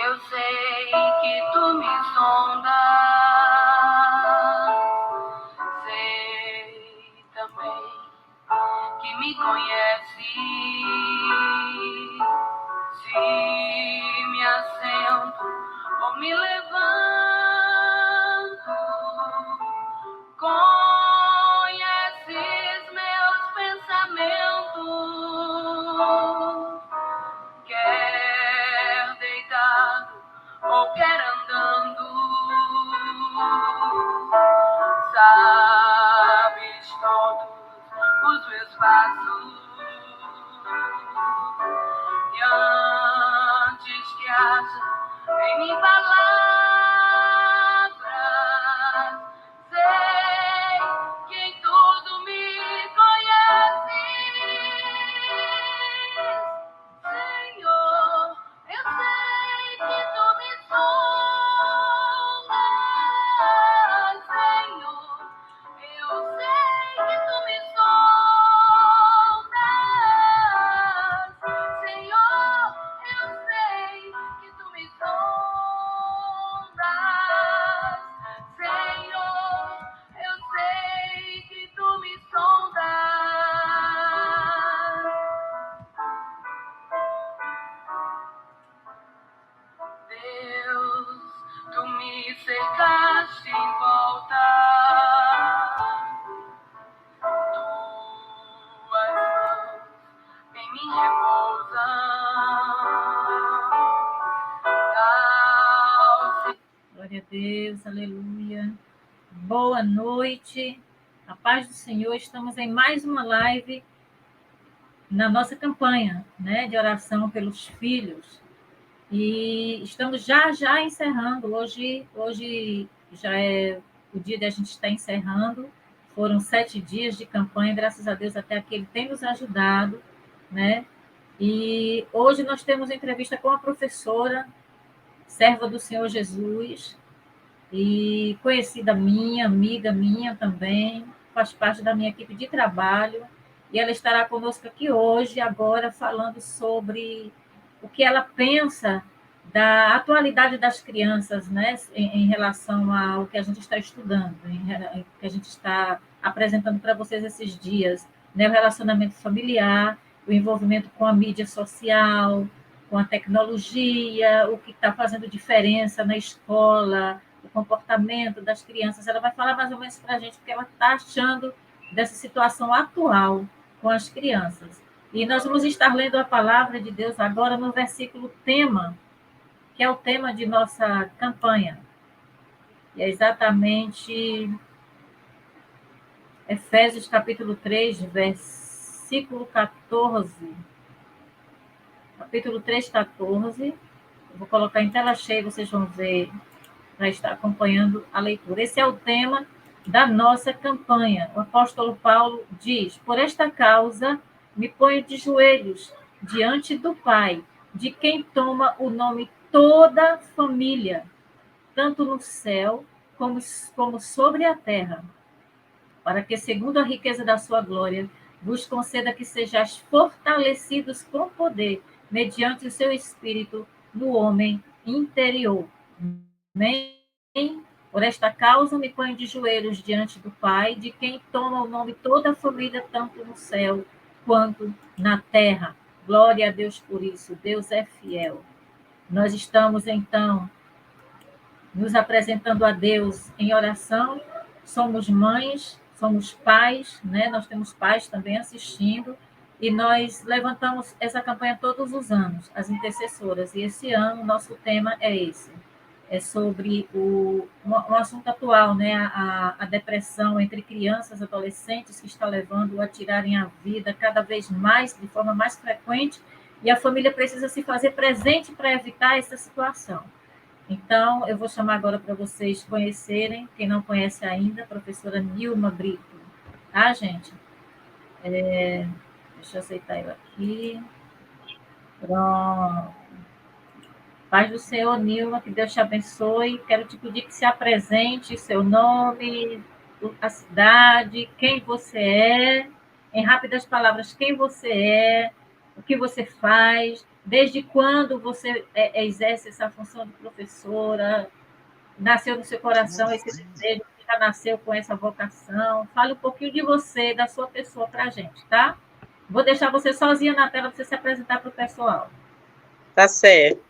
eu sei que tu me sondas, sei também que me conheces. Se me assento ou me levanto, conheces meus pensamentos, quer deitado ou quer andando, sabes todos os meus passos, e antes que haja em mim palavras, sei que em tudo me conheces. Senhor, eu sei que tu me sondas, Senhor, eu sei que tu me sondas, Senhor, eu sei que tu me sondas, Senhor, eu sei que tu me sondas. Deus, tu me cercaste em volta, tuas mãos em mim repousam. Glória a Deus, aleluia. Boa noite, a paz do Senhor. Estamos em mais uma live na nossa campanha, né, de oração pelos filhos. E estamos já encerrando. Hoje já é o dia da gente estar encerrando. Foram 7 dias de campanha, graças a Deus até aqui Ele tem nos ajudado, né? E hoje nós temos entrevista com a professora, serva do Senhor Jesus, e conhecida minha, amiga minha também, faz parte da minha equipe de trabalho, e ela estará conosco aqui hoje, agora, falando sobre o que ela pensa da atualidade das crianças, né, em relação ao que a gente está estudando, que a gente está apresentando para vocês esses dias, né, o relacionamento familiar, o envolvimento com a mídia social, com a tecnologia, o que está fazendo diferença na escola, o comportamento das crianças. Ela vai falar mais ou menos para a gente o que ela está achando dessa situação atual com as crianças. E nós vamos estar lendo a palavra de Deus agora no versículo tema, que é o tema de nossa campanha. E é exatamente Efésios capítulo 3, versículo 14. Capítulo 3, 14. Eu vou colocar em tela cheia, vocês vão ver, para estar acompanhando a leitura. Esse é o tema da nossa campanha. O apóstolo Paulo diz: por esta causa me ponho de joelhos diante do Pai, de quem toma o nome toda a família, tanto no céu como sobre a terra, para que, segundo a riqueza da sua glória, vos conceda que sejais fortalecidos com poder, mediante o seu Espírito, no homem interior. Amém? Por esta causa me ponho de joelhos diante do Pai, de quem toma o nome toda a família, tanto no céu quanto na terra. Glória a Deus por isso. Deus é fiel. Nós estamos, então, nos apresentando a Deus em oração. Somos mães, somos pais, né? Nós temos pais também assistindo, e nós levantamos essa campanha todos os anos, as intercessoras, e esse ano o nosso tema é esse. É sobre um assunto atual, né? A depressão entre crianças e adolescentes, que está levando a tirarem a vida cada vez mais, de forma mais frequente, e a família precisa se fazer presente para evitar essa situação. Então, eu vou chamar agora para vocês conhecerem, quem não conhece ainda, a professora Nilma Brito. Tá, gente? Deixa eu aceitar eu aqui. Pronto. Paz do Senhor, Nilma, que Deus te abençoe. Quero te pedir que se apresente, seu nome, a cidade, quem você é, em rápidas palavras, quem você é, o que você faz, Desde quando você exerce essa função de professora? Nasceu no seu coração esse desejo? Você já nasceu com essa vocação? Fale um pouquinho de você, da sua pessoa para a gente, tá? Vou deixar você sozinha na tela para você se apresentar para o pessoal. Tá certo.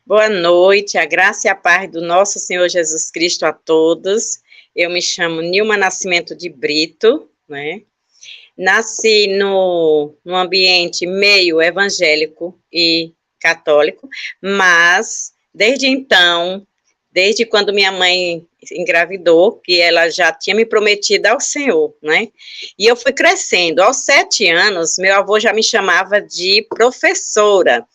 Boa noite, a graça e a paz do nosso Senhor Jesus Cristo a todos. Eu me chamo Nilma Nascimento de Brito, né? Nasci no ambiente meio evangélico e católico, mas desde então, desde quando minha mãe engravidou, que ela já tinha me prometido ao Senhor, né? E eu fui crescendo. Aos 7 anos, meu avô já me chamava de professora.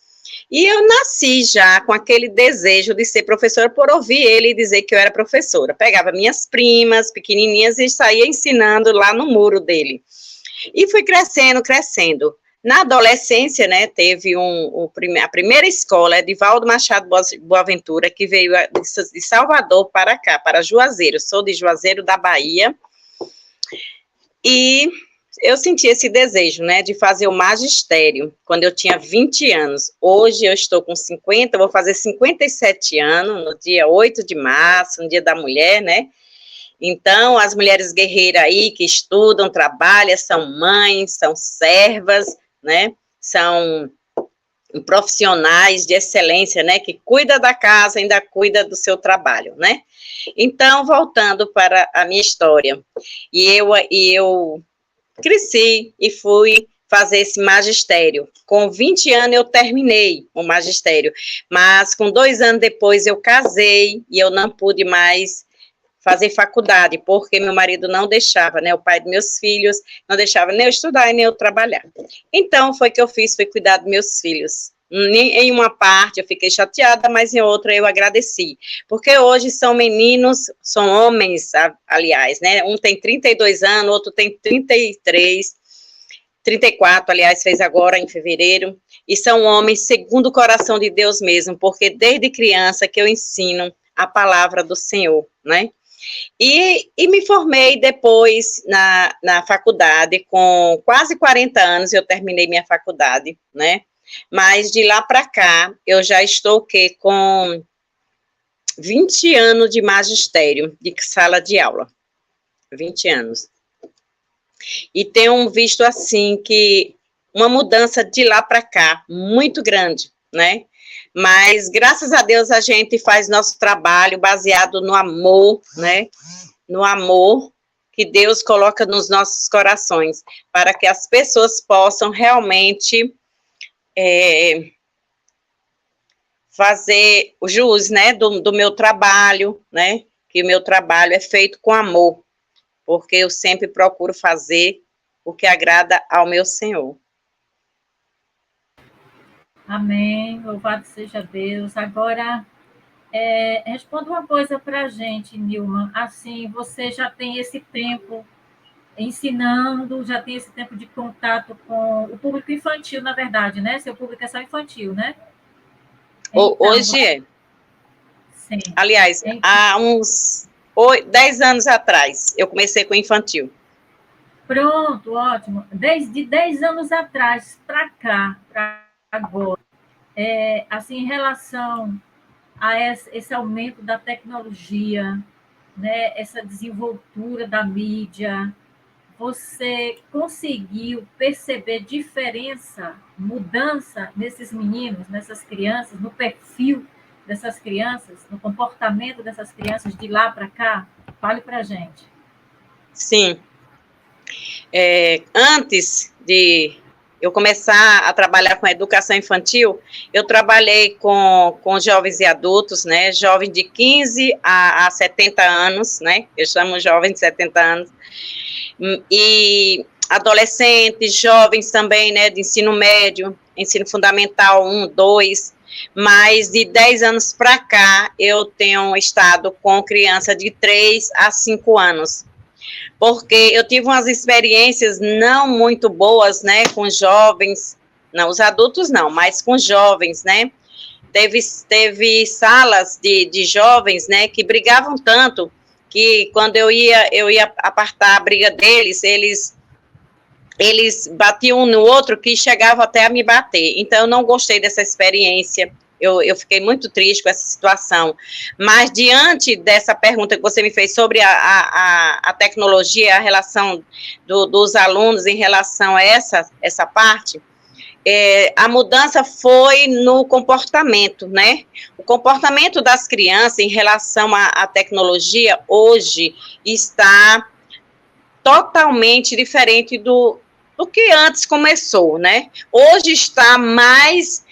E eu nasci já com aquele desejo de ser professora por ouvir ele dizer que eu era professora. Pegava minhas primas pequenininhas e saía ensinando lá no muro dele. E fui crescendo, crescendo. Na adolescência, né, teve a primeira escola, Edivaldo Machado Boaventura, que veio de Salvador para cá, para Juazeiro. Sou de Juazeiro, da Bahia. E eu senti esse desejo, né, de fazer o magistério, quando eu tinha 20 anos. Hoje eu estou com 50, vou fazer 57 anos, no dia 8 de março, no dia da mulher, né? Então, as mulheres guerreiras aí que estudam, trabalham, são mães, são servas, né? São profissionais de excelência, né? Que cuida da casa, ainda cuida do seu trabalho, né? Então, voltando para a minha história. E eu cresci e fui fazer esse magistério. Com 20 anos eu terminei o magistério, mas com 2 anos depois eu casei e eu não pude mais fazer faculdade, porque meu marido não deixava, né, o pai dos meus filhos, não deixava nem eu estudar e nem eu trabalhar. Então, foi que eu fiz, foi cuidar dos meus filhos. Em uma parte eu fiquei chateada, mas em outra eu agradeci, porque hoje são meninos, são homens, aliás, né, um tem 32 anos, outro tem 33, 34, aliás, fez agora em fevereiro, e são homens segundo o coração de Deus mesmo, porque desde criança que eu ensino a palavra do Senhor, né? E me formei depois na faculdade, com quase 40 anos eu terminei minha faculdade, né? Mas de lá para cá, eu já estou o quê? Com 20 anos de magistério, de sala de aula. 20 anos. E tenho visto, assim, que uma mudança de lá para cá, muito grande, né? Mas, graças a Deus, a gente faz nosso trabalho baseado no amor, né? No amor que Deus coloca nos nossos corações, para que as pessoas possam realmente fazer o jus, né, do meu trabalho, né? Que o meu trabalho é feito com amor, porque eu sempre procuro fazer o que agrada ao meu Senhor. Amém, louvado seja Deus. Agora, responda uma coisa para a gente, Nilma. Assim, você já tem esse tempo ensinando, já tem esse tempo de contato com o público infantil, na verdade, né? Seu público é só infantil, né? Então, hoje é. Sim. Aliás, há uns 10 anos atrás, eu comecei com infantil. Pronto, ótimo. Desde 10 anos atrás para cá, para agora, assim, em relação a esse aumento da tecnologia, né, essa desenvoltura da mídia, você conseguiu perceber diferença, mudança nesses meninos, nessas crianças, no perfil dessas crianças, no comportamento dessas crianças de lá para cá? Fale para a gente. Sim. Antes de eu começar a trabalhar com a educação infantil, eu trabalhei com jovens e adultos, né, jovens de 15 a 70 anos, né, eu chamo jovens de 70 anos, e adolescentes, jovens também, né, de ensino médio, ensino fundamental 1, 2, mas de 10 anos para cá, eu tenho estado com criança de 3 a 5 anos, porque eu tive umas experiências não muito boas, né, com jovens, não, os adultos não, mas com jovens, né, teve salas de jovens, né, que brigavam tanto, que quando eu ia apartar a briga deles, eles eles batiam um no outro que chegava até a me bater. Então, eu não gostei dessa experiência. Eu fiquei muito triste com essa situação. Mas, diante dessa pergunta que você me fez sobre a tecnologia, a relação dos alunos em relação a essa parte, a mudança foi no comportamento, né? O comportamento das crianças em relação à tecnologia hoje está totalmente diferente do que antes começou, né? Hoje está mais,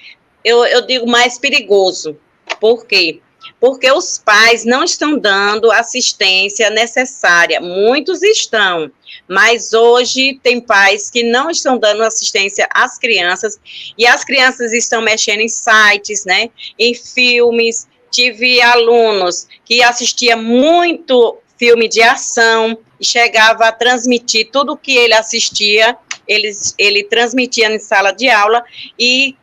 eu digo mais perigoso. Por quê? Porque os pais não estão dando assistência necessária. Muitos estão, mas hoje tem pais que não estão dando assistência às crianças, e as crianças estão mexendo em sites, né? Em filmes. Tive alunos que assistiam muito filme de ação e chegava a transmitir tudo o que ele assistia, ele transmitia em sala de aula e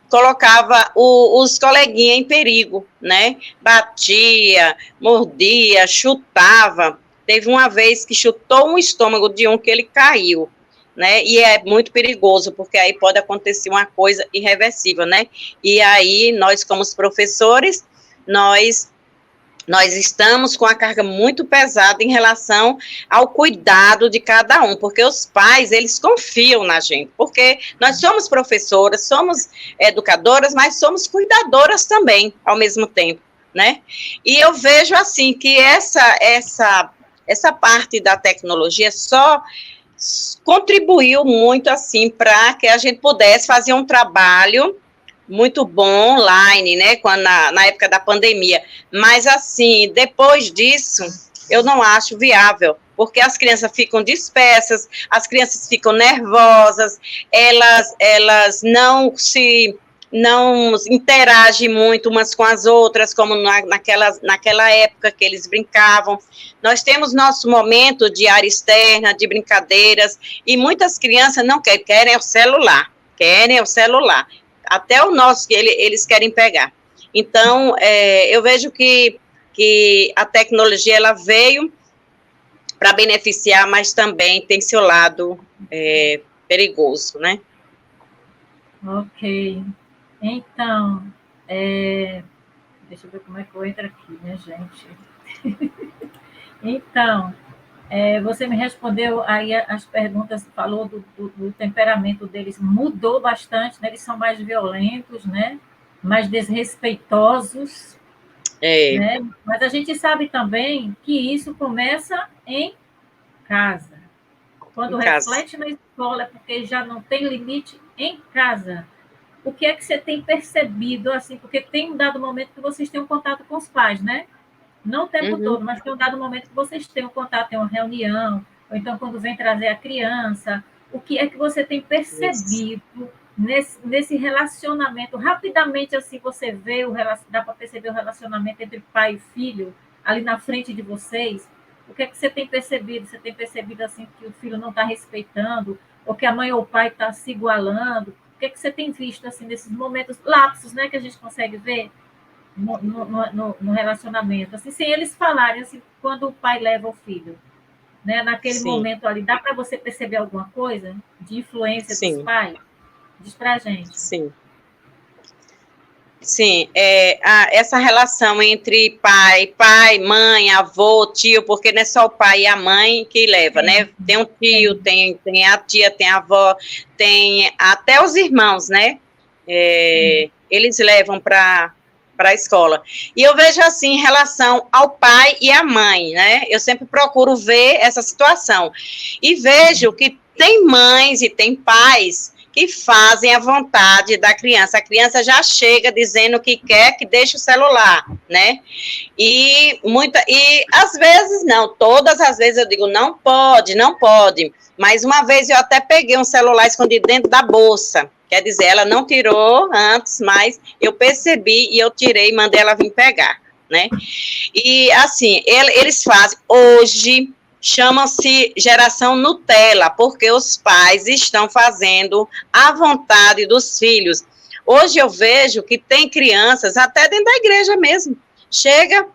colocava os coleguinhas em perigo, né? Batia, mordia, chutava. Teve uma vez que chutou um estômago de um que ele caiu, né? E é muito perigoso, porque aí pode acontecer uma coisa irreversível, né? E aí, nós, como os professores, nós estamos com a carga muito pesada em relação ao cuidado de cada um, porque os pais, eles confiam na gente, porque nós somos professoras, somos educadoras, mas somos cuidadoras também, ao mesmo tempo, né? E eu vejo, assim, que essa parte da tecnologia só contribuiu muito, assim, para que a gente pudesse fazer um trabalho muito bom online, né, na época da pandemia, mas assim, depois disso, eu não acho viável, porque as crianças ficam dispersas, as crianças ficam nervosas, elas não interagem muito umas com as outras, como naquela época que eles brincavam. Nós temos nosso momento de área externa, de brincadeiras, e muitas crianças não querem o celular, até o nosso que eles querem pegar. Então, eu vejo que a tecnologia ela veio para beneficiar, mas também tem seu lado perigoso, né? Ok. Então, deixa eu ver como é que eu entro aqui, né, gente? Então, você me respondeu aí as perguntas, falou do temperamento deles, mudou bastante, né? Eles são mais violentos, né? Mais desrespeitosos, né? Mas a gente sabe também que isso começa em casa. Quando reflete na escola, é porque já não tem limite em casa. O que é que você tem percebido, assim, porque tem um dado momento que vocês têm um contato com os pais, né? Não o tempo todo, mas tem um dado momento que vocês têm um contato, tem uma reunião, ou então quando vem trazer a criança. O que é que você tem percebido nesse relacionamento? Rapidamente, assim, você vê, dá para perceber o relacionamento entre pai e filho, ali na frente de vocês? O que é que você tem percebido? Você tem percebido, assim, que o filho não está respeitando, ou que a mãe ou o pai está se igualando? O que é que você tem visto, assim, nesses momentos, lapsos, né, que a gente consegue ver? No relacionamento, assim, sem eles falarem, assim, quando o pai leva o filho, né? Naquele momento ali, dá para você perceber alguma coisa de influência dos pais? Diz para a gente. Sim, essa relação entre pai, mãe, avô, tio, porque não é só o pai e a mãe que leva, né? Tem um tio, tem a tia, tem a avó, tem até os irmãos, né? Eles levam para a escola. E eu vejo assim, em relação ao pai e à mãe, né? Eu sempre procuro ver essa situação. E vejo que tem mães e tem pais que fazem a vontade da criança. A criança já chega dizendo que quer que deixe o celular, né? E às vezes não, todas as vezes eu digo, não pode. Mas uma vez eu até peguei um celular escondido dentro da bolsa. Quer dizer, ela não tirou antes, mas eu percebi e eu tirei e mandei ela vir pegar, né? E, assim, eles fazem, hoje, chama-se geração Nutella, porque os pais estão fazendo a vontade dos filhos. Hoje eu vejo que tem crianças, até dentro da igreja mesmo, chega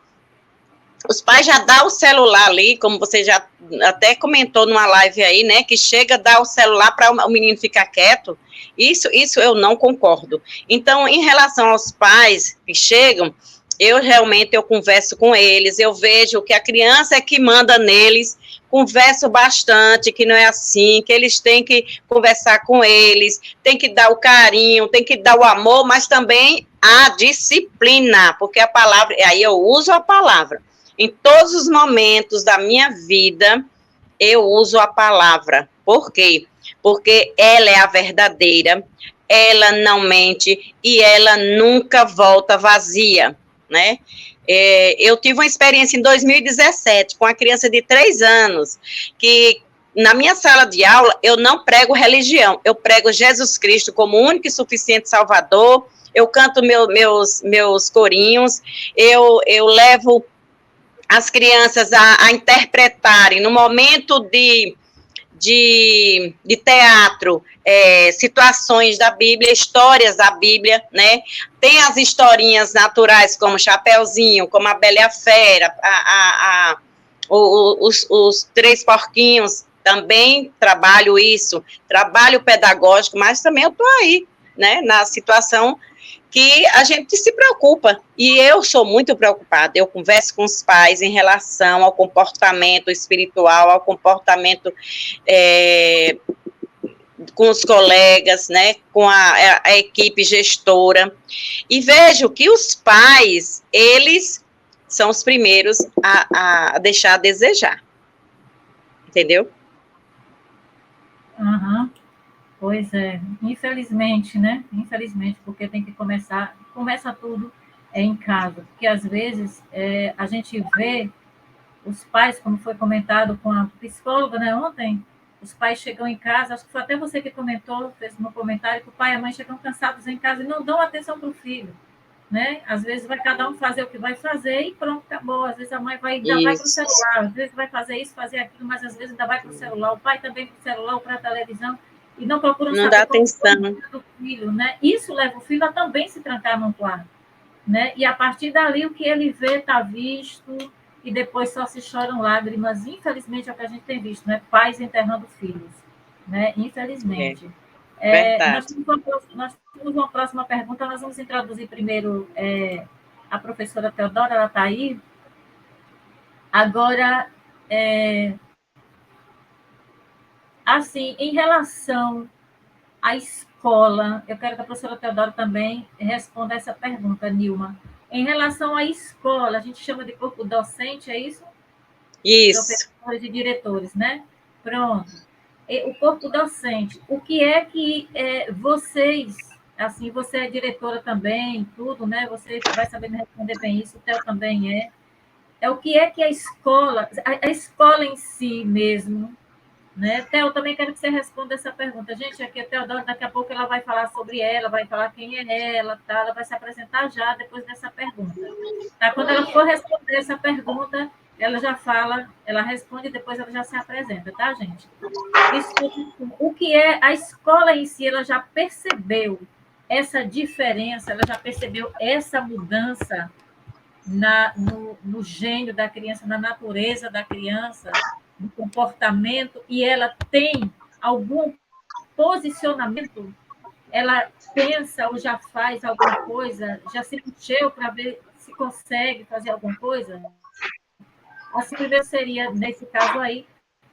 os pais já dão o celular ali, como você já até comentou numa live aí, né, que chega a dar o celular para o menino ficar quieto. Isso eu não concordo. Então, em relação aos pais que chegam, eu converso com eles, eu vejo que a criança é que manda neles, converso bastante, que não é assim, que eles têm que conversar com eles, tem que dar o carinho, tem que dar o amor, mas também a disciplina, porque a palavra, aí eu uso a palavra. Em todos os momentos da minha vida, eu uso a palavra. Por quê? Porque ela é a verdadeira, ela não mente e ela nunca volta vazia, né? Eu tive uma experiência em 2017 com uma criança de 3 anos, que na minha sala de aula eu não prego religião, eu prego Jesus Cristo como único e suficiente Salvador, eu canto meus corinhos, eu levo as crianças a interpretarem no momento de teatro, situações da Bíblia, histórias da Bíblia, né? Tem as historinhas naturais, como Chapeuzinho, como a Bela e a Fera, os Três Porquinhos, também trabalho isso, trabalho pedagógico, mas também eu estou aí, né, na situação que a gente se preocupa, e eu sou muito preocupada, eu converso com os pais em relação ao comportamento espiritual, ao comportamento com os colegas, né, com a equipe gestora, e vejo que os pais, eles são os primeiros a deixar a desejar, entendeu? Uhum. Pois é, infelizmente, né? Infelizmente, porque tem que começa tudo em casa, porque às vezes a gente vê os pais, como foi comentado com a psicóloga, né, ontem, os pais chegam em casa, acho que foi até você que comentou, fez um comentário, que o pai e a mãe chegam cansados em casa e não dão atenção para o filho, né? Às vezes vai cada um fazer o que vai fazer e pronto, acabou. Às vezes a mãe ainda vai para o celular, às vezes vai fazer isso, fazer aquilo, mas às vezes ainda vai para o celular, o pai também para o celular ou para a televisão, e não procuram não saber dá atenção do filho, né? Isso leva o filho a também se trancar num quarto, né? E a partir dali o que ele vê está visto, e depois só se choram lágrimas. Infelizmente é o que a gente tem visto, né? Pais enterrando filhos, né? Infelizmente. Nós temos uma próxima pergunta, nós vamos introduzir primeiro a professora Teodora, ela está aí. Agora, assim, em relação à escola, eu quero que a professora Teodora também responda essa pergunta, Nilma. Em relação à escola, a gente chama de corpo docente, é isso? Isso. Professores e diretores, né? Pronto. O corpo docente, o que é que vocês, assim, você é diretora também, tudo, né? Você vai saber me responder bem isso, o Theo também o que é que a escola em si mesmo, né? Theo, eu também quero que você responda essa pergunta. Gente, aqui a Teodora, daqui a pouco ela vai falar sobre ela, vai falar quem é ela, tá? Ela vai se apresentar já depois dessa pergunta. Tá? Quando ela for responder essa pergunta, ela já fala, ela responde e depois ela já se apresenta, tá, gente? O que é a escola em si, ela já percebeu essa diferença, ela já percebeu essa mudança no gênio da criança, na natureza da criança, no comportamento, e ela tem algum posicionamento? Ela pensa ou já faz alguma coisa? Já se mexeu para ver se consegue fazer alguma coisa? Assim, primeiro seria, nesse caso aí,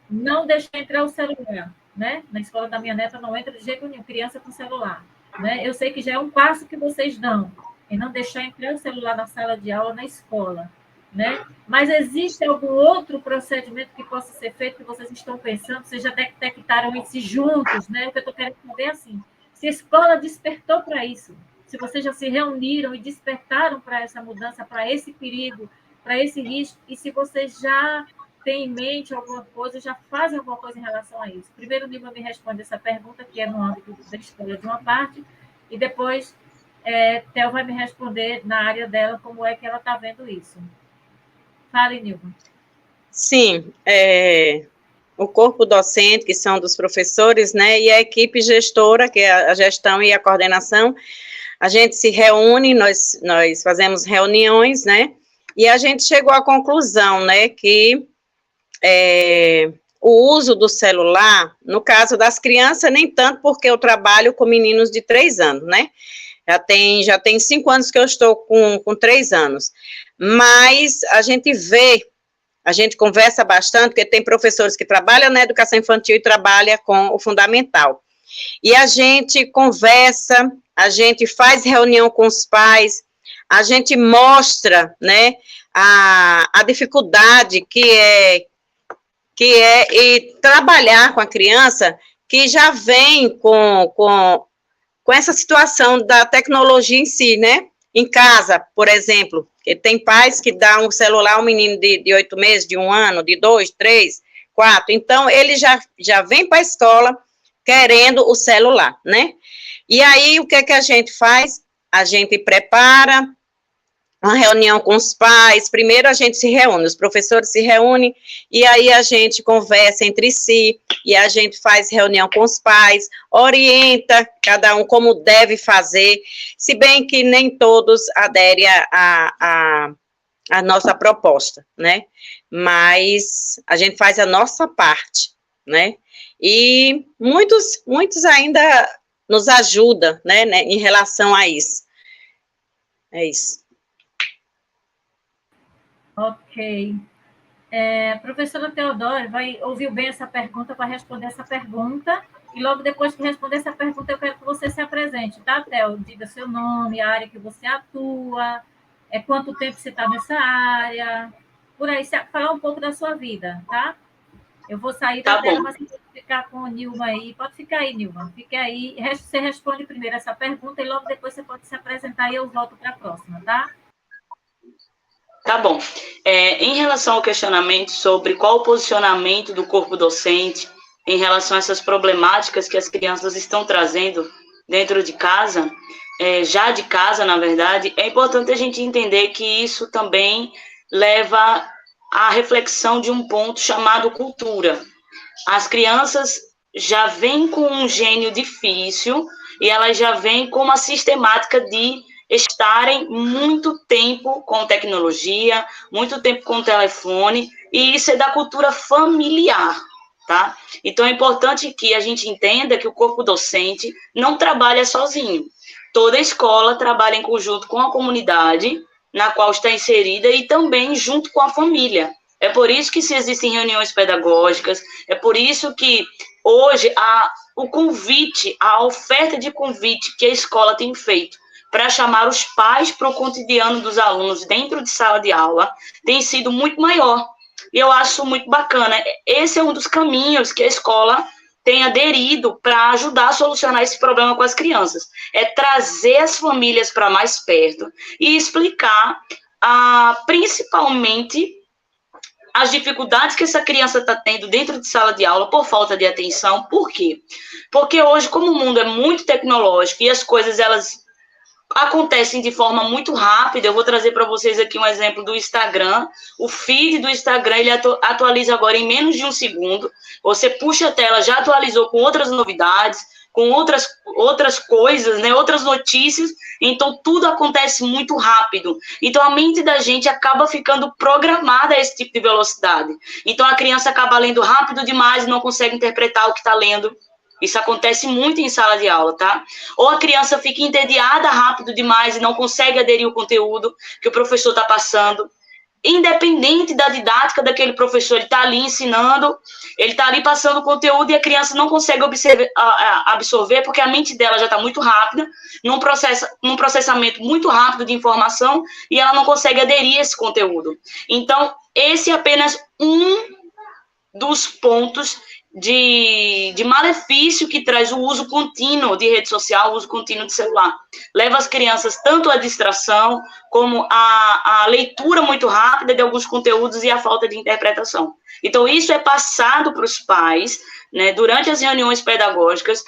não deixar entrar o celular, né? Na escola da minha neta não entra de jeito nenhum, criança com celular, né? Eu sei que já é um passo que vocês dão, em não deixar entrar o celular na sala de aula, na escola, né? Mas existe algum outro procedimento que possa ser feito que vocês estão pensando? Vocês já detectaram isso juntos, né? O que eu estou querendo saber assim, se a escola despertou para isso, se vocês já se reuniram e despertaram para essa mudança, para esse perigo, para esse risco, e se vocês já têm em mente alguma coisa, já fazem alguma coisa em relação a isso. Primeiro, o Nilma me responde essa pergunta, que é no âmbito da escola de uma parte, e depois Theo vai me responder na área dela como é que ela está vendo isso. Fale, Nilma. Sim, o corpo docente, que são dos professores, né, e a equipe gestora, que é a gestão e a coordenação, a gente se reúne, nós fazemos reuniões, né, E a gente chegou à conclusão, né, que o uso do celular, no caso das crianças, nem tanto, porque eu trabalho com meninos de 3 anos, né? Já tem 5 anos que eu estou com 3 anos. Mas a gente conversa bastante, porque tem professores que trabalham na educação infantil e trabalham com o fundamental. E a gente conversa, a gente faz reunião com os pais, a gente mostra, né, a dificuldade que é e trabalhar com a criança que já vem com essa situação da tecnologia em si, né? Em casa, por exemplo, tem pais que dão um celular a um menino de 8 meses, de 1 ano, de 2, 3, 4, então ele já vem para a escola querendo o celular, né? E aí, o que a gente faz? A gente prepara uma reunião com os pais, primeiro a gente se reúne, os professores se reúnem, e aí a gente conversa entre si, e a gente faz reunião com os pais, orienta cada um como deve fazer, se bem que nem todos aderem a nossa proposta, né? Mas a gente faz a nossa parte, né? E muitos ainda nos ajudam, né, em relação a isso. É isso. Ok. Professora Teodora, ouviu bem essa pergunta, vai responder essa pergunta, e logo depois que responder essa pergunta, eu quero que você se apresente, tá, Theo? Diga seu nome, a área que você atua, quanto tempo você está nessa área, por aí, falar um pouco da sua vida, tá? Eu vou sair da tela, mas você pode ficar com o Nilma aí. Pode ficar aí, Nilma. Fique aí. Você responde primeiro essa pergunta e logo depois você pode se apresentar e eu volto para a próxima, tá? Tá bom. Em relação ao questionamento sobre qual o posicionamento do corpo docente em relação a essas problemáticas que as crianças estão trazendo dentro de casa, já de casa, na verdade, é importante a gente entender que isso também leva à reflexão de um ponto chamado cultura. As crianças já vêm com um gênio difícil e elas já vêm com uma sistemática de estarem muito tempo com tecnologia, muito tempo com telefone, e isso é da cultura familiar, tá? Então, é importante que a gente entenda que o corpo docente não trabalha sozinho. Toda escola trabalha em conjunto com a comunidade na qual está inserida e também junto com a família. É por isso que se existem reuniões pedagógicas, é por isso que hoje o convite, a oferta de convite que a escola tem feito para chamar os pais para o cotidiano dos alunos dentro de sala de aula tem sido muito maior. E eu acho muito bacana. Esse é um dos caminhos que a escola tem aderido para ajudar a solucionar esse problema com as crianças. É trazer as famílias para mais perto e explicar principalmente as dificuldades que essa criança está tendo dentro de sala de aula por falta de atenção. Por quê? Porque hoje, como o mundo é muito tecnológico e as coisas, elas acontecem de forma muito rápida, eu vou trazer para vocês aqui um exemplo do Instagram. O feed do Instagram, ele atualiza agora em menos de 1 segundo. Você puxa a tela, já atualizou com outras novidades, com outras coisas, né, outras notícias, então tudo acontece muito rápido. Então a mente da gente acaba ficando programada a esse tipo de velocidade. Então a criança acaba lendo rápido demais e não consegue interpretar o que está lendo. Isso acontece muito em sala de aula, tá? Ou a criança fica entediada rápido demais e não consegue aderir ao conteúdo que o professor está passando. Independente da didática daquele professor, ele está ali ensinando, ele está ali passando o conteúdo e a criança não consegue absorver porque a mente dela já está muito rápida, num processamento muito rápido de informação e ela não consegue aderir a esse conteúdo. Então, esse é apenas um dos pontos de malefício que traz o uso contínuo de rede social, o uso contínuo de celular. Leva as crianças tanto à distração, como à leitura muito rápida de alguns conteúdos e à falta de interpretação. Então, isso é passado para os pais, né, durante as reuniões pedagógicas,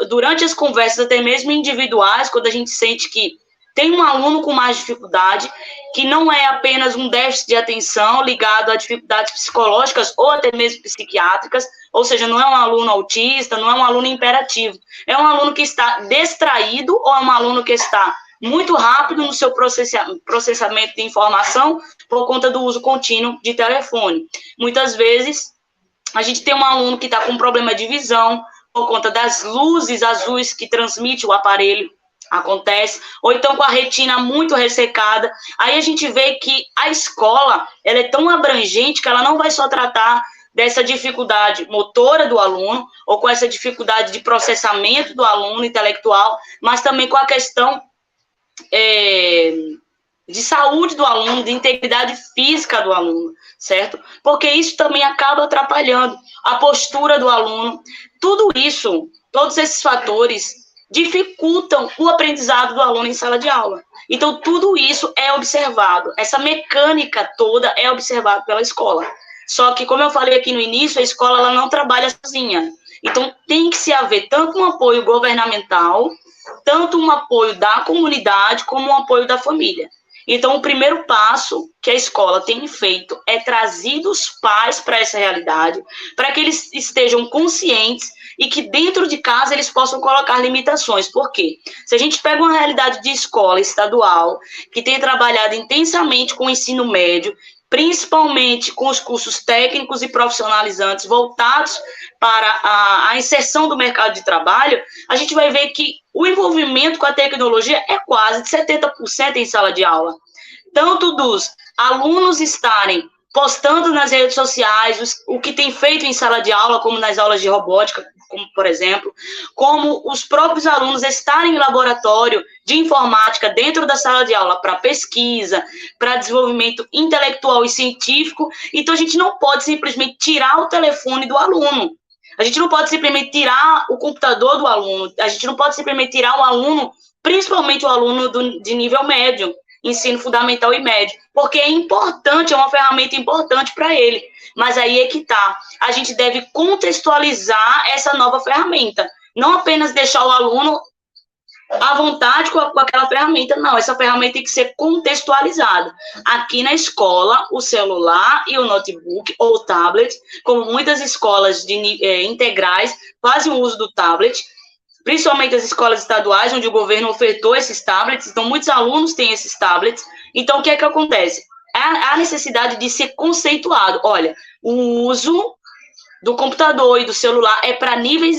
durante as conversas até mesmo individuais, quando a gente sente que tem um aluno com mais dificuldade, que não é apenas um déficit de atenção ligado a dificuldades psicológicas ou até mesmo psiquiátricas, ou seja, não é um aluno autista, não é um aluno imperativo, é um aluno que está distraído ou é um aluno que está muito rápido no seu processamento de informação por conta do uso contínuo de telefone. Muitas vezes, a gente tem um aluno que está com problema de visão por conta das luzes azuis que transmite o aparelho, acontece, ou então com a retina muito ressecada. Aí a gente vê que a escola, ela é tão abrangente que ela não vai só tratar dessa dificuldade motora do aluno, ou com essa dificuldade de processamento do aluno intelectual, mas também com a questão de saúde do aluno, de integridade física do aluno, certo? Porque isso também acaba atrapalhando a postura do aluno. Tudo isso, todos esses fatores, dificultam o aprendizado do aluno em sala de aula. Então, tudo isso é observado, essa mecânica toda é observada pela escola. Só que, como eu falei aqui no início, a escola ela não trabalha sozinha. Então, tem que se haver tanto um apoio governamental, tanto um apoio da comunidade, como um apoio da família. Então, o primeiro passo que a escola tem feito é trazer os pais para essa realidade, para que eles estejam conscientes e que dentro de casa eles possam colocar limitações. Por quê? Se a gente pega uma realidade de escola estadual, que tem trabalhado intensamente com o ensino médio, principalmente com os cursos técnicos e profissionalizantes voltados para a inserção do mercado de trabalho, a gente vai ver que o envolvimento com a tecnologia é quase de 70% em sala de aula. Tanto dos alunos estarem postando nas redes sociais o que tem feito em sala de aula, como nas aulas de robótica, como, por exemplo, como os próprios alunos estarem em laboratório de informática dentro da sala de aula para pesquisa, para desenvolvimento intelectual e científico. Então, a gente não pode simplesmente tirar o telefone do aluno. A gente não pode simplesmente tirar o computador do aluno. A gente não pode simplesmente tirar o aluno, principalmente o aluno de nível médio, ensino fundamental e médio, porque é importante, é uma ferramenta importante para ele. Mas aí é que tá. A gente deve contextualizar essa nova ferramenta. Não apenas deixar o aluno à vontade com aquela ferramenta, não. Essa ferramenta tem que ser contextualizada. Aqui na escola, o celular e o notebook ou o tablet, como muitas escolas integrais fazem o uso do tablet, principalmente as escolas estaduais, onde o governo ofertou esses tablets, então muitos alunos têm esses tablets. Então, o que é que acontece? Há necessidade de ser conceituado. Olha, o uso do computador e do celular é para níveis,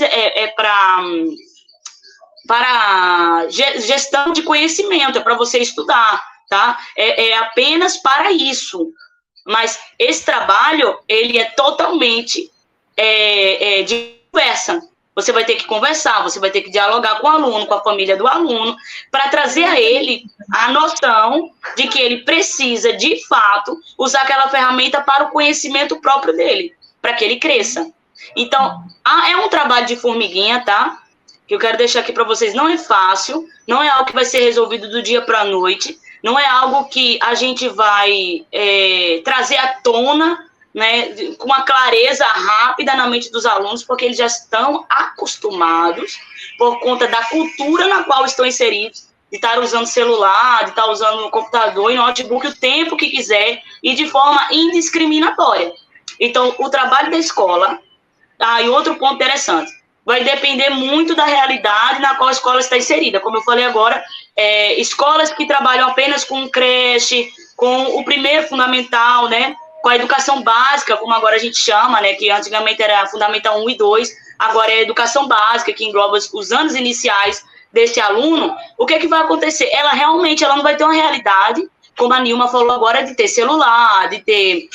para gestão de conhecimento, é para você estudar, tá? É apenas para isso. Mas esse trabalho, ele é totalmente de conversa. Você vai ter que conversar, você vai ter que dialogar com o aluno, com a família do aluno, para trazer a ele a noção de que ele precisa, de fato, usar aquela ferramenta para o conhecimento próprio dele, para que ele cresça. Então, é um trabalho de formiguinha, tá? Que eu quero deixar aqui para vocês. Não é fácil, não é algo que vai ser resolvido do dia para a noite, não é algo que a gente vai trazer à tona, né, com uma clareza rápida na mente dos alunos, porque eles já estão acostumados, por conta da cultura na qual estão inseridos, de estar usando celular, de estar usando computador e notebook o tempo que quiser e de forma indiscriminatória. Então, o trabalho da escola, e outro ponto interessante, vai depender muito da realidade na qual a escola está inserida. Como eu falei agora, escolas que trabalham apenas com creche, com o primeiro fundamental, né, com a educação básica, como agora a gente chama, né, que antigamente era fundamental 1 e 2, agora é a educação básica, que engloba os anos iniciais desse aluno. O que é que vai acontecer? Ela realmente não vai ter uma realidade, como a Nilma falou agora, de ter celular, de ter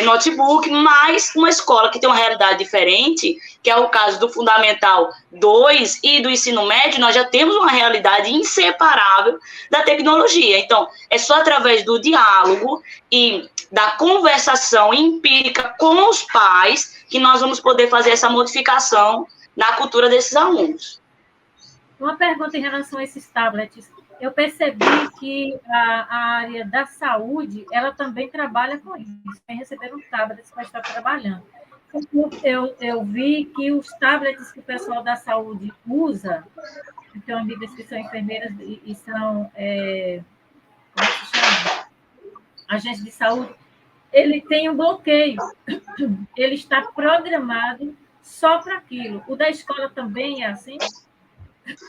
notebook, mas uma escola que tem uma realidade diferente, que é o caso do Fundamental 2 e do ensino médio, nós já temos uma realidade inseparável da tecnologia. Então, é só através do diálogo e da conversação empírica com os pais que nós vamos poder fazer essa modificação na cultura desses alunos. Uma pergunta em relação a esses tablets. Eu percebi que a área da saúde, ela também trabalha com isso, vem receber um tablet para estar trabalhando. Eu vi que os tablets que o pessoal da saúde usa, então, amigas que são enfermeiras e são, como se chama? Agentes de saúde, ele tem um bloqueio, ele está programado só para aquilo. O da escola também é assim?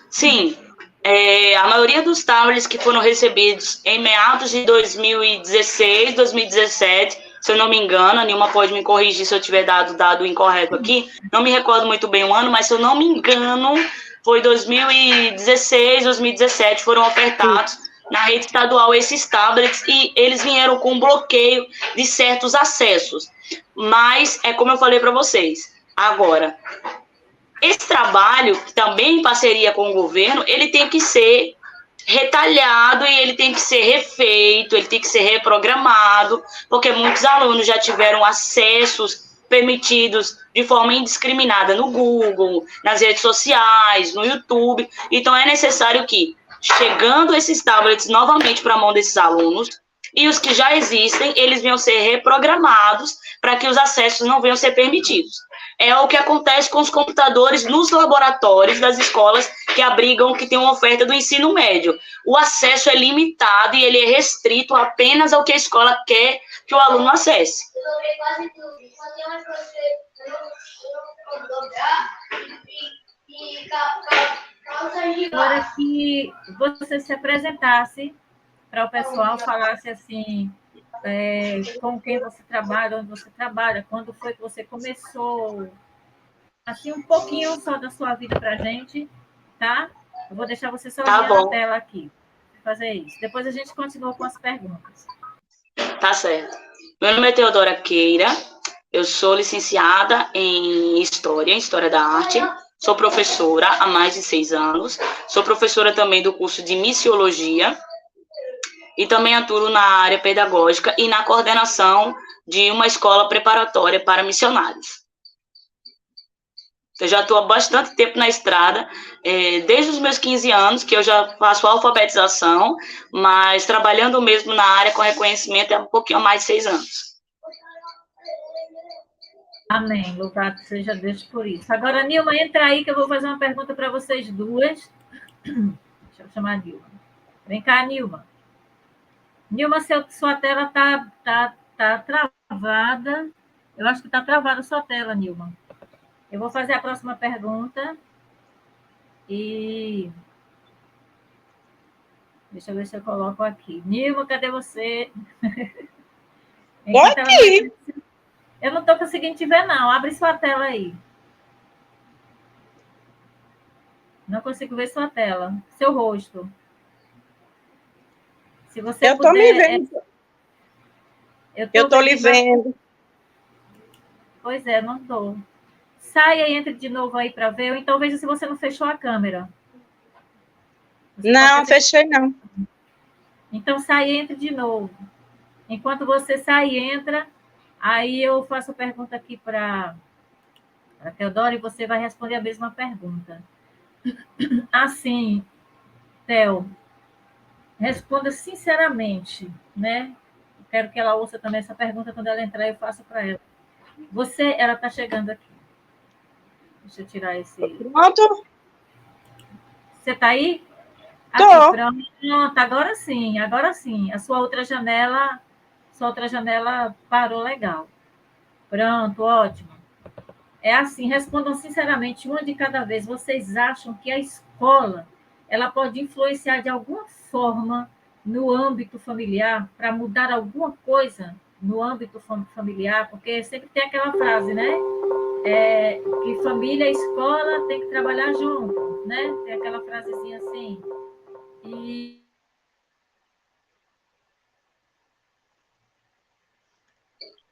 Sim, A maioria dos tablets que foram recebidos em meados de 2016, 2017, se eu não me engano, a Nilma pode me corrigir se eu tiver dado incorreto aqui, não me recordo muito bem o ano, mas se eu não me engano, foi 2016, 2017, foram ofertados na rede estadual esses tablets e eles vieram com bloqueio de certos acessos. Mas, é como eu falei para vocês, agora, esse trabalho, também em parceria com o governo, ele tem que ser retalhado e ele tem que ser refeito, ele tem que ser reprogramado, porque muitos alunos já tiveram acessos permitidos de forma indiscriminada no Google, nas redes sociais, no YouTube. Então, é necessário que, chegando esses tablets novamente para a mão desses alunos, e os que já existem, eles venham ser reprogramados para que os acessos não venham ser permitidos. É o que acontece com os computadores nos laboratórios das escolas que abrigam, que tem uma oferta do ensino médio. O acesso é limitado e ele é restrito apenas ao que a escola quer que o aluno acesse. Agora que você se apresentasse para o pessoal, falasse assim, com quem você trabalha, onde você trabalha, quando foi que você começou, assim, um pouquinho só da sua vida para a gente, tá? Eu vou deixar você sozinha na tela aqui, fazer isso. Depois a gente continua com as perguntas. Tá certo. Meu nome é Teodora Queira, eu sou licenciada em História da Arte, sou professora há mais de 6 anos, sou professora também do curso de Missiologia, e também atuo na área pedagógica e na coordenação de uma escola preparatória para missionários. Eu já estou há bastante tempo na estrada, desde os meus 15 anos, que eu já faço alfabetização, mas trabalhando mesmo na área com reconhecimento há um pouquinho mais de 6 anos. Amém, louvado seja Deus por isso. Agora, Nilma, entra aí que eu vou fazer uma pergunta para vocês duas. Deixa eu chamar a Nilma. Vem cá, Nilma. Nilma, sua tela tá travada. Eu acho que está travada a sua tela, Nilma. Eu vou fazer a próxima pergunta. E deixa eu ver se eu coloco aqui. Nilma, cadê você? Aqui. Eu não estou conseguindo te ver, não. Abre sua tela aí. Não consigo ver sua tela. Seu rosto. Se você eu estou me vendo. Eu estou lhe vendo. Pois é, não estou. Saia e entre de novo aí para ver, ou então veja se você não fechou a câmera. Não, fechei não. Então, sai e entre de novo. Enquanto você sai e entra, aí eu faço a pergunta aqui para a Teodora e você vai responder a mesma pergunta. Assim, Theo, responda sinceramente, né? Eu quero que ela ouça também essa pergunta quando ela entrar, eu faço para ela. Ela está chegando aqui. Deixa eu tirar esse. Pronto? Você está aí? Tô. Pronto, agora sim, agora sim. A sua outra janela parou legal. Pronto, ótimo. É assim, respondam sinceramente, uma de cada vez. Vocês acham que a escola ela pode influenciar de alguma forma no âmbito familiar para mudar alguma coisa no âmbito familiar? Porque sempre tem aquela frase, né? Que família e escola tem que trabalhar junto, né? Tem aquela frasezinha assim.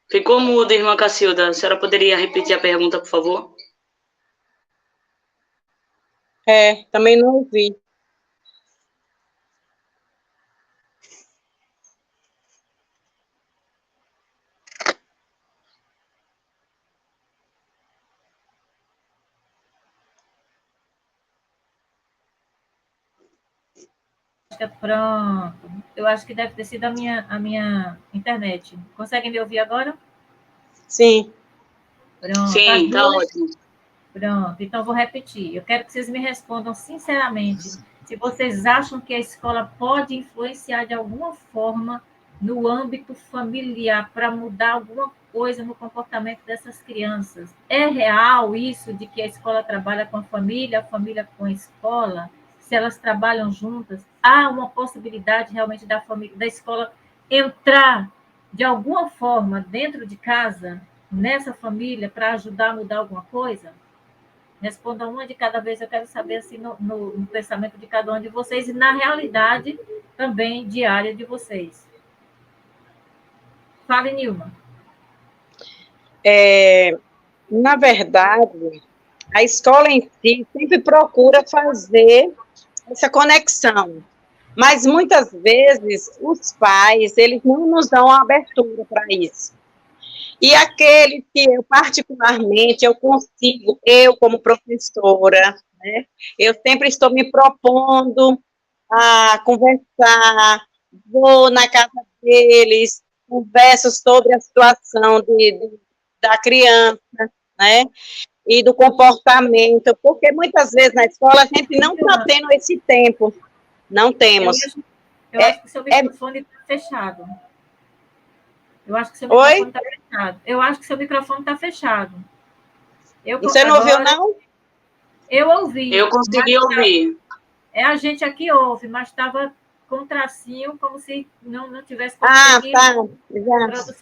Ficou muda, irmã Cacilda. A senhora poderia repetir a pergunta, por favor? Também não ouvi. Pronto. Eu acho que deve ter sido a minha internet. Conseguem me ouvir agora? Sim. Pronto. Sim, está ótimo. Pronto. Então, vou repetir. Eu quero que vocês me respondam sinceramente se vocês acham que a escola pode influenciar de alguma forma no âmbito familiar para mudar alguma coisa no comportamento dessas crianças. É real isso de que a escola trabalha com a família com a escola? se elas trabalham juntas, há uma possibilidade realmente da família, da escola entrar de alguma forma dentro de casa, nessa família, para ajudar a mudar alguma coisa? Responda uma de cada vez, eu quero saber assim, no pensamento de cada um de vocês e na realidade também diária de vocês. Fale, Nilma. Na verdade, a escola em si sempre procura fazer essa conexão, mas muitas vezes os pais, eles não nos dão a abertura para isso. E aquele que eu, particularmente, eu consigo, eu como professora, né, eu sempre estou me propondo a conversar, vou na casa deles, converso sobre a situação da criança, né, e do comportamento, porque muitas vezes na escola a gente não está tendo esse tempo, não temos. Eu acho que o seu microfone está fechado. Eu acho que seu microfone está fechado. Eu acho que seu microfone está fechado. Você não ouviu, não? Eu ouvi. Eu consegui ouvir. A gente aqui ouve, mas estava com um tracinho, como se não tivesse conseguido.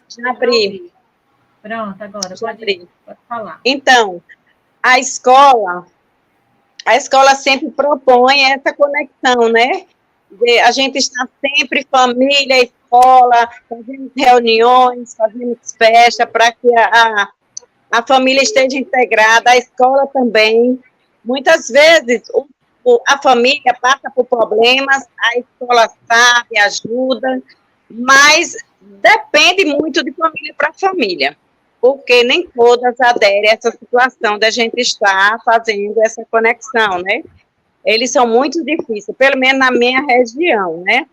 Já abri. Pronto, agora pode falar. Então, a escola sempre propõe essa conexão, né? A gente está sempre, família, escola, fazendo reuniões, fazendo festa para que a família esteja integrada, a escola também. Muitas vezes, a família passa por problemas, a escola sabe, ajuda, mas depende muito de família para família, porque nem todas aderem a essa situação da gente estar fazendo essa conexão, né? Eles são muito difíceis, pelo menos na minha região, né?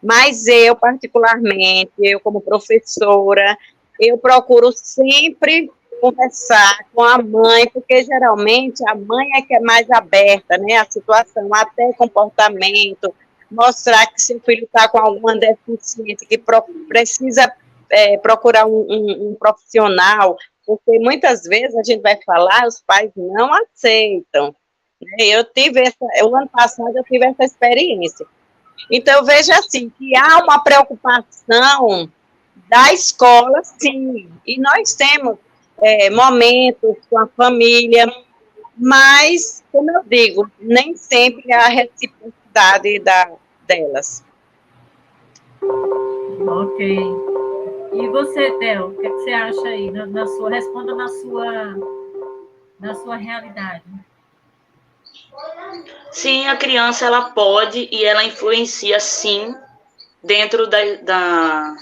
Mas eu, particularmente, eu como professora, eu procuro sempre conversar com a mãe, porque geralmente a mãe é que é mais aberta, né? A situação, até comportamento, mostrar que seu filho está com alguma deficiência, que precisa procurar um profissional, porque muitas vezes a gente vai falar, os pais não aceitam. O ano passado eu tive essa experiência. Então, eu vejo assim, que há uma preocupação da escola, sim, e nós temos momentos com a família, mas, como eu digo, nem sempre há reciprocidade delas. Ok. E você, Theo, o que você acha aí? Responda na sua realidade. Sim, a criança, ela pode e ela influencia, sim, dentro da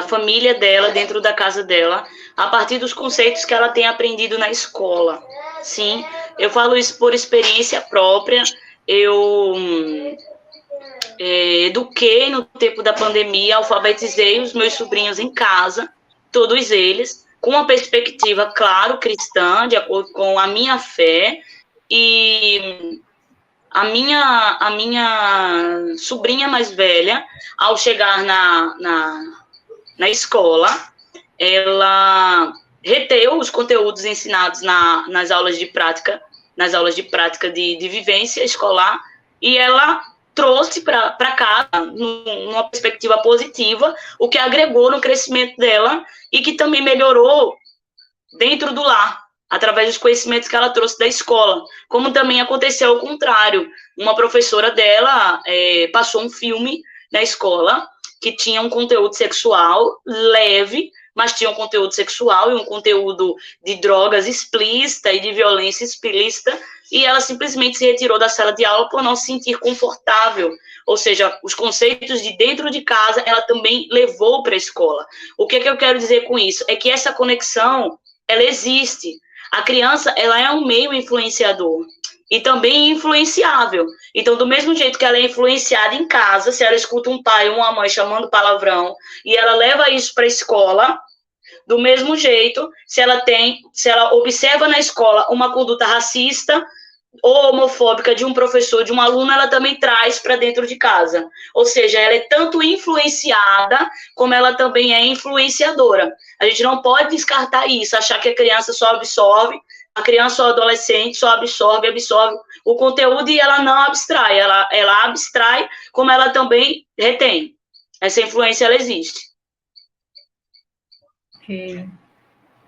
família dela, dentro da casa dela, a partir dos conceitos que ela tem aprendido na escola. Sim, eu falo isso por experiência própria. Eu eduquei no tempo da pandemia, alfabetizei os meus sobrinhos em casa, todos eles, com uma perspectiva, claro, cristã, de acordo com a minha fé, e a minha sobrinha mais velha, ao chegar na escola, ela reteu os conteúdos ensinados nas aulas de prática, de vivência escolar, e ela trouxe para cá, numa perspectiva positiva, o que agregou no crescimento dela e que também melhorou dentro do lar, através dos conhecimentos que ela trouxe da escola. Como também aconteceu ao contrário. Uma professora dela passou um filme na escola que tinha um conteúdo sexual leve, mas tinha um conteúdo sexual e um conteúdo de drogas explícita e de violência explícita, e ela simplesmente se retirou da sala de aula por não se sentir confortável. Ou seja, os conceitos de dentro de casa, ela também levou para a escola. O que eu quero dizer com isso? É que essa conexão, ela existe. A criança, ela é um meio influenciador e também influenciável. Então, do mesmo jeito que ela é influenciada em casa, se ela escuta um pai ou uma mãe chamando palavrão e ela leva isso para a escola, do mesmo jeito, se ela observa na escola uma conduta racista ou homofóbica de um professor, de um aluno, ela também traz para dentro de casa. Ou seja, ela é tanto influenciada, como ela também é influenciadora. A gente não pode descartar isso, achar que a criança só absorve A criança ou adolescente só absorve o conteúdo e ela não abstrai. Ela abstrai, como ela também retém. Essa influência, ela existe. Ok.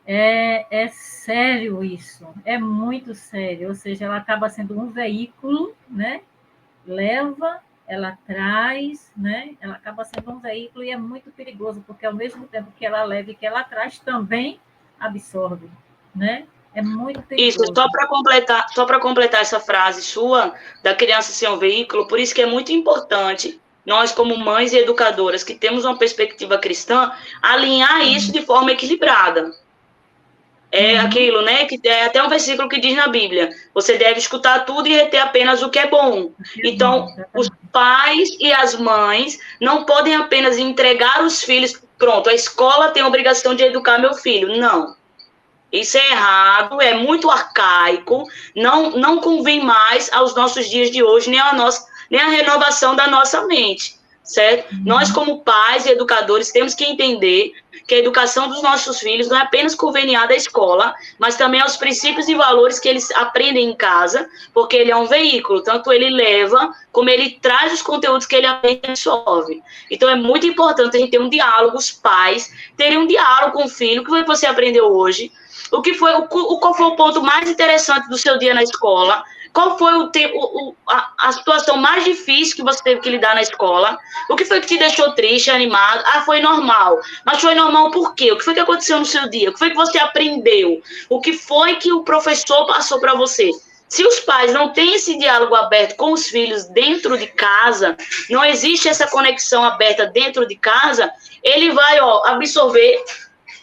É sério isso, é muito sério, ou seja, ela acaba sendo um veículo, né? Leva, ela traz, né? Ela acaba sendo um veículo e é muito perigoso, porque ao mesmo tempo que ela leva e que ela traz, também absorve, né? É muito perigoso. Isso, só para completar essa frase sua, da criança ser um veículo, por isso que é muito importante nós, como mães e educadoras, que temos uma perspectiva cristã, alinhar isso de forma equilibrada. É aquilo, né? Que é até um versículo que diz na Bíblia: você deve escutar tudo e reter apenas o que é bom. Então, os pais e as mães não podem apenas entregar os filhos. Pronto, a escola tem a obrigação de educar meu filho. Não. Isso é errado, é muito arcaico, não convém mais aos nossos dias de hoje, nem a renovação da nossa mente, certo? Nós, como pais e educadores, temos que entender que a educação dos nossos filhos não é apenas conveniada à escola, mas também aos princípios e valores que eles aprendem em casa, porque ele é um veículo, tanto ele leva, como ele traz os conteúdos que ele absorve. Então, é muito importante a gente ter um diálogo, os pais terem um diálogo com o filho, o que você aprendeu hoje, qual foi o ponto mais interessante do seu dia na escola? Qual foi a situação mais difícil que você teve que lidar na escola? O que foi que te deixou triste, animado? Ah, foi normal. Mas foi normal por quê? O que foi que aconteceu no seu dia? O que foi que você aprendeu? O que foi que o professor passou para você? Se os pais não têm esse diálogo aberto com os filhos dentro de casa, não existe essa conexão aberta dentro de casa, ele vai absorver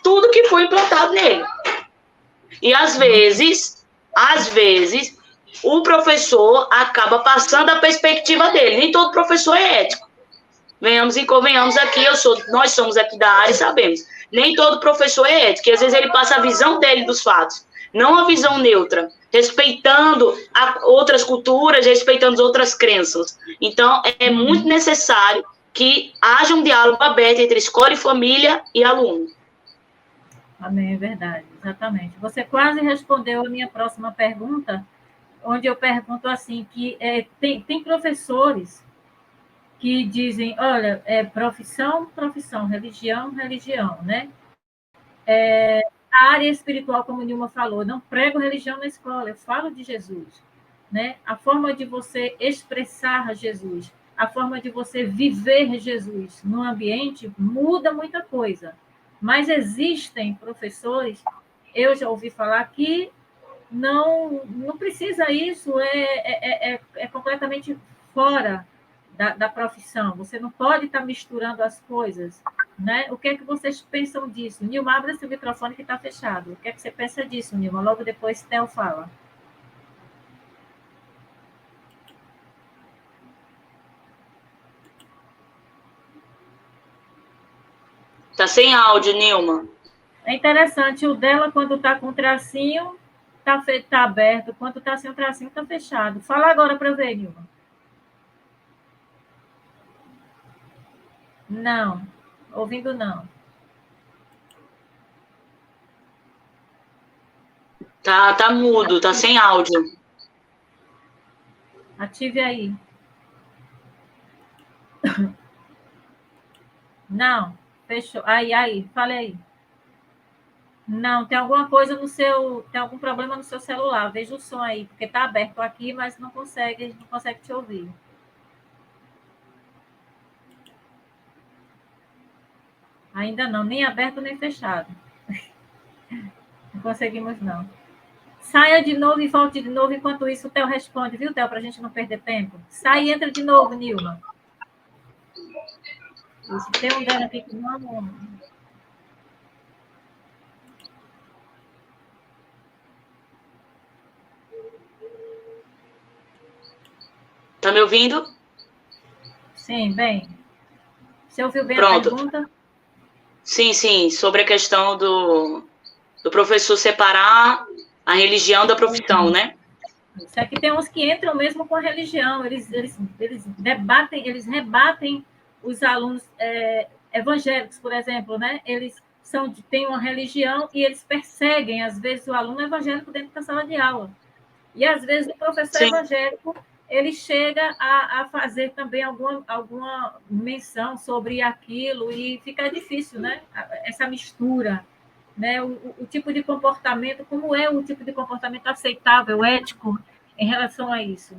tudo que foi implantado nele. E às vezes, o professor acaba passando a perspectiva dele. Nem todo professor é ético. Venhamos e convenhamos aqui, nós somos aqui da área e sabemos. Nem todo professor é ético. E às vezes ele passa a visão dele dos fatos, não a visão neutra, respeitando outras culturas, respeitando outras crenças. Então, é muito necessário que haja um diálogo aberto entre escola e família e aluno. Amém, é verdade, exatamente. Você quase respondeu a minha próxima pergunta, onde eu pergunto assim, que tem professores que dizem, olha, profissão, religião, né? A área espiritual, como a Nilma falou, não prego religião na escola, eu falo de Jesus, né? A forma de você expressar Jesus, a forma de você viver Jesus no ambiente muda muita coisa. Mas existem professores, eu já ouvi falar, que não precisa isso, é completamente fora da profissão. Você não pode estar misturando as coisas, né? O que é que vocês pensam disso? Nilma, abre esse microfone que está fechado. O que é que você pensa disso, Nilma? Logo depois, Theo fala. Tá sem áudio, Nilma. É interessante, o dela, quando está com tracinho, tá aberto. Quando está sem o tracinho, está fechado. Fala agora para eu ver, Nilma. Não, ouvindo não. Tá mudo, tá sem áudio. Ative aí. Não, fechou. Aí, fale aí. Não, tem alguma coisa tem algum problema no seu celular. Veja o som aí, porque está aberto aqui, mas não consegue te ouvir. Ainda não, nem aberto nem fechado. Não conseguimos, não. Saia de novo e volte de novo, enquanto isso o Theo responde, viu, Theo, para a gente não perder tempo. Sai e entra de novo, Nilma. Isso, tem um dela aqui que não... Tá me ouvindo? Sim, bem. Você ouviu bem Pronto. A pergunta? Sim, sobre a questão do professor separar a religião da profissão, né? Isso aqui tem uns que entram mesmo com a religião, eles rebatem os alunos evangélicos, por exemplo, né? Eles têm uma religião e eles perseguem, às vezes, o aluno evangélico dentro da sala de aula. E, às vezes, o professor Sim. evangélico, ele chega a fazer também alguma menção sobre aquilo e fica difícil, né? Essa mistura, né? O tipo de comportamento, como é o tipo de comportamento aceitável, ético, em relação a isso?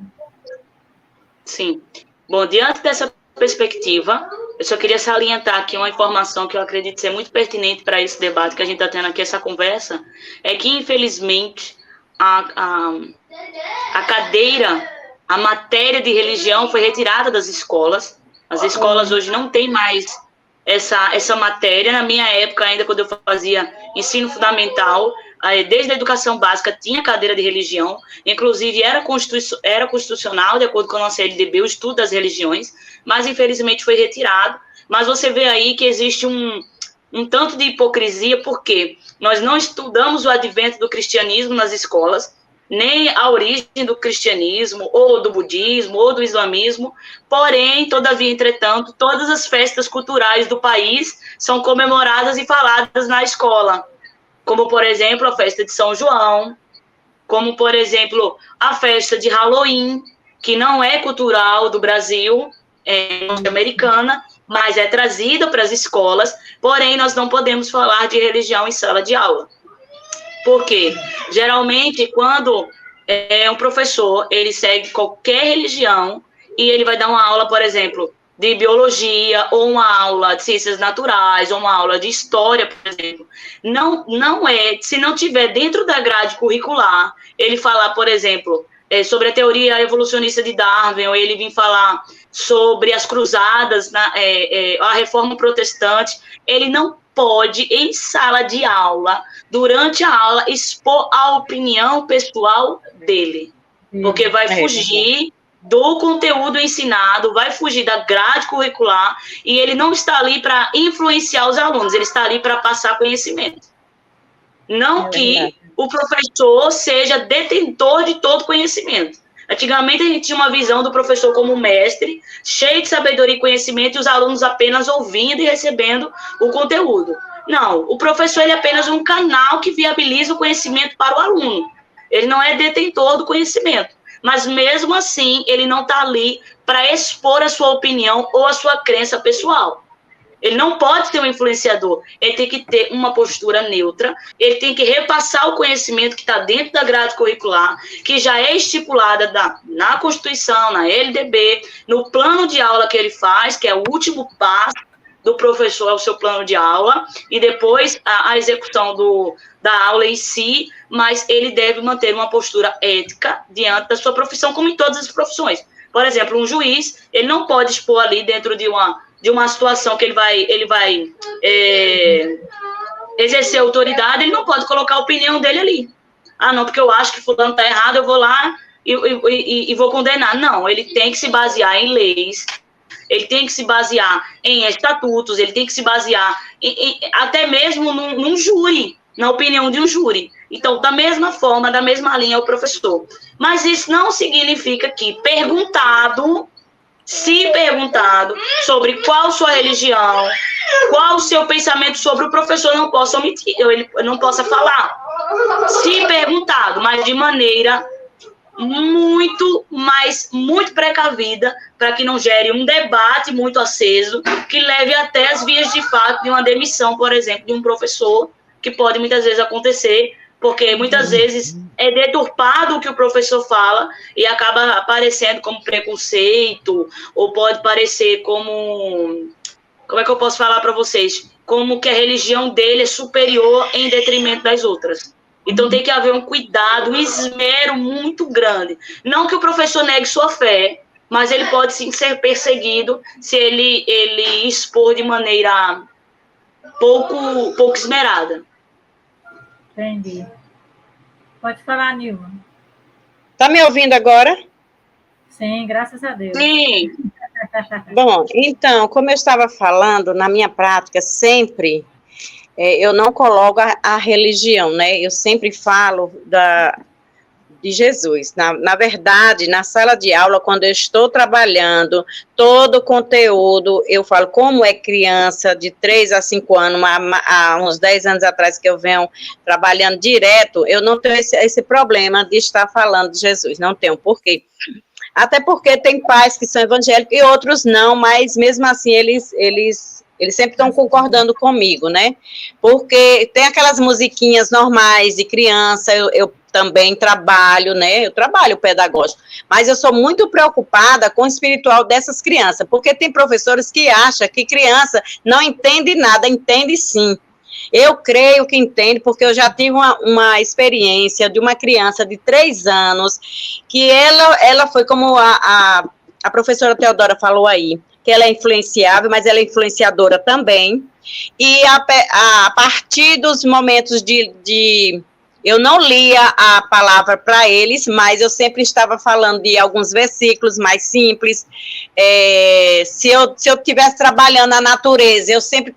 Sim. Bom, diante dessa perspectiva, eu só queria salientar aqui uma informação que eu acredito ser muito pertinente para esse debate que a gente está tendo aqui, essa conversa, é que, infelizmente, a cadeira, a matéria de religião foi retirada das escolas. As escolas hoje não têm mais essa matéria. Na minha época, ainda quando eu fazia ensino fundamental, desde a educação básica tinha cadeira de religião, inclusive era constitucional, de acordo com a nossa LDB, o estudo das religiões, mas infelizmente foi retirado. Mas você vê aí que existe um tanto de hipocrisia, porque nós não estudamos o advento do cristianismo nas escolas, nem a origem do cristianismo, ou do budismo, ou do islamismo, porém, todavia, entretanto, todas as festas culturais do país são comemoradas e faladas na escola, como, por exemplo, a festa de São João, como, por exemplo, a festa de Halloween, que não é cultural do Brasil, é norte-americana, mas é trazida para as escolas, porém, nós não podemos falar de religião em sala de aula. Por quê? Geralmente, quando um professor, ele segue qualquer religião e ele vai dar uma aula, por exemplo, de biologia, ou uma aula de ciências naturais, ou uma aula de história, por exemplo, não é, se não tiver dentro da grade curricular, ele falar, por exemplo, sobre a teoria evolucionista de Darwin, ou ele vir falar sobre as cruzadas, a reforma protestante, ele não pode, em sala de aula, durante a aula, expor a opinião pessoal dele, porque vai fugir do conteúdo ensinado, vai fugir da grade curricular, e ele não está ali para influenciar os alunos, ele está ali para passar conhecimento. Não que o professor seja detentor de todo conhecimento. Antigamente a gente tinha uma visão do professor como mestre, cheio de sabedoria e conhecimento, e os alunos apenas ouvindo e recebendo o conteúdo. Não, o professor ele é apenas um canal que viabiliza o conhecimento para o aluno. Ele não é detentor do conhecimento. Mas mesmo assim, ele não está ali para expor a sua opinião ou a sua crença pessoal. Ele não pode ser um influenciador, ele tem que ter uma postura neutra, ele tem que repassar o conhecimento que está dentro da grade curricular, que já é estipulada na Constituição, na LDB, no plano de aula que ele faz, que é o último passo do professor, é o seu plano de aula, e depois a execução da aula em si, mas ele deve manter uma postura ética diante da sua profissão, como em todas as profissões. Por exemplo, um juiz, ele não pode expor ali dentro de uma situação que ele vai exercer autoridade, ele não pode colocar a opinião dele ali. Ah, não, porque eu acho que fulano está errado, eu vou lá e vou condenar. Não, ele tem que se basear em leis, ele tem que se basear em estatutos, ele tem que se basear até mesmo num júri, na opinião de um júri. Então, da mesma forma, da mesma linha, é o professor. Mas isso não significa que, se perguntado sobre qual sua religião, qual o seu pensamento sobre o professor, não possa omitir, ele não possa falar. Se perguntado, mas de maneira muito precavida, para que não gere um debate muito aceso, que leve até as vias de fato de uma demissão, por exemplo, de um professor, que pode muitas vezes acontecer, porque muitas vezes é deturpado o que o professor fala e acaba aparecendo como preconceito, ou pode parecer como é que eu posso falar para vocês? Como que a religião dele é superior em detrimento das outras. Então tem que haver um cuidado, um esmero muito grande. Não que o professor negue sua fé, mas ele pode sim ser perseguido se ele expor de maneira pouco esmerada. Entendi. Pode falar, Nilma. Tá me ouvindo agora? Sim, graças a Deus. Sim. Bom, então, como eu estava falando, na minha prática, sempre, eu não coloco a religião, né? Eu sempre falo de Jesus. Na verdade, na sala de aula, quando eu estou trabalhando todo o conteúdo, eu falo como é criança de 3 a 5 anos, há uns 10 anos atrás que eu venho trabalhando direto, eu não tenho esse problema de estar falando de Jesus, não tenho. Por quê? Até porque tem pais que são evangélicos e outros não, mas mesmo assim eles sempre estão concordando comigo, né? Porque tem aquelas musiquinhas normais de criança, eu também trabalho, né? Eu trabalho pedagógico, mas eu sou muito preocupada com o espiritual dessas crianças, porque tem professores que acham que criança não entende nada, entende sim. Eu creio que entende, porque eu já tive uma experiência de uma criança de 3 anos, que ela foi como a professora Teodora falou aí, que ela é influenciável, mas ela é influenciadora também, e a partir dos momentos eu não lia a palavra para eles, mas eu sempre estava falando de alguns versículos mais simples. Se eu estivesse trabalhando na natureza, eu sempre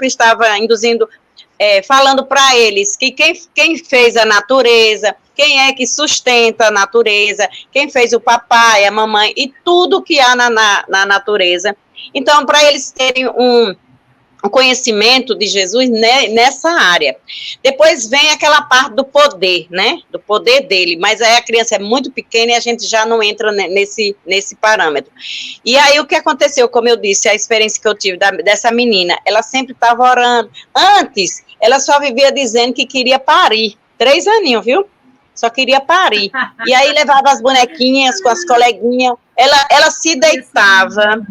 estava induzindo, falando para eles que quem fez a natureza, quem é que sustenta a natureza, quem fez o papai, a mamãe, e tudo que há na natureza. Então, para eles terem um conhecimento de Jesus nessa área. Depois vem aquela parte do poder, né? Do poder dele, mas aí a criança é muito pequena e a gente já não entra nesse parâmetro. E aí o que aconteceu, como eu disse, a experiência que eu tive dessa menina, ela sempre estava orando. Antes, ela só vivia dizendo que queria parir. 3 aninhos, viu? Só queria parir. E aí levava as bonequinhas com as coleguinhas, ela se deitava,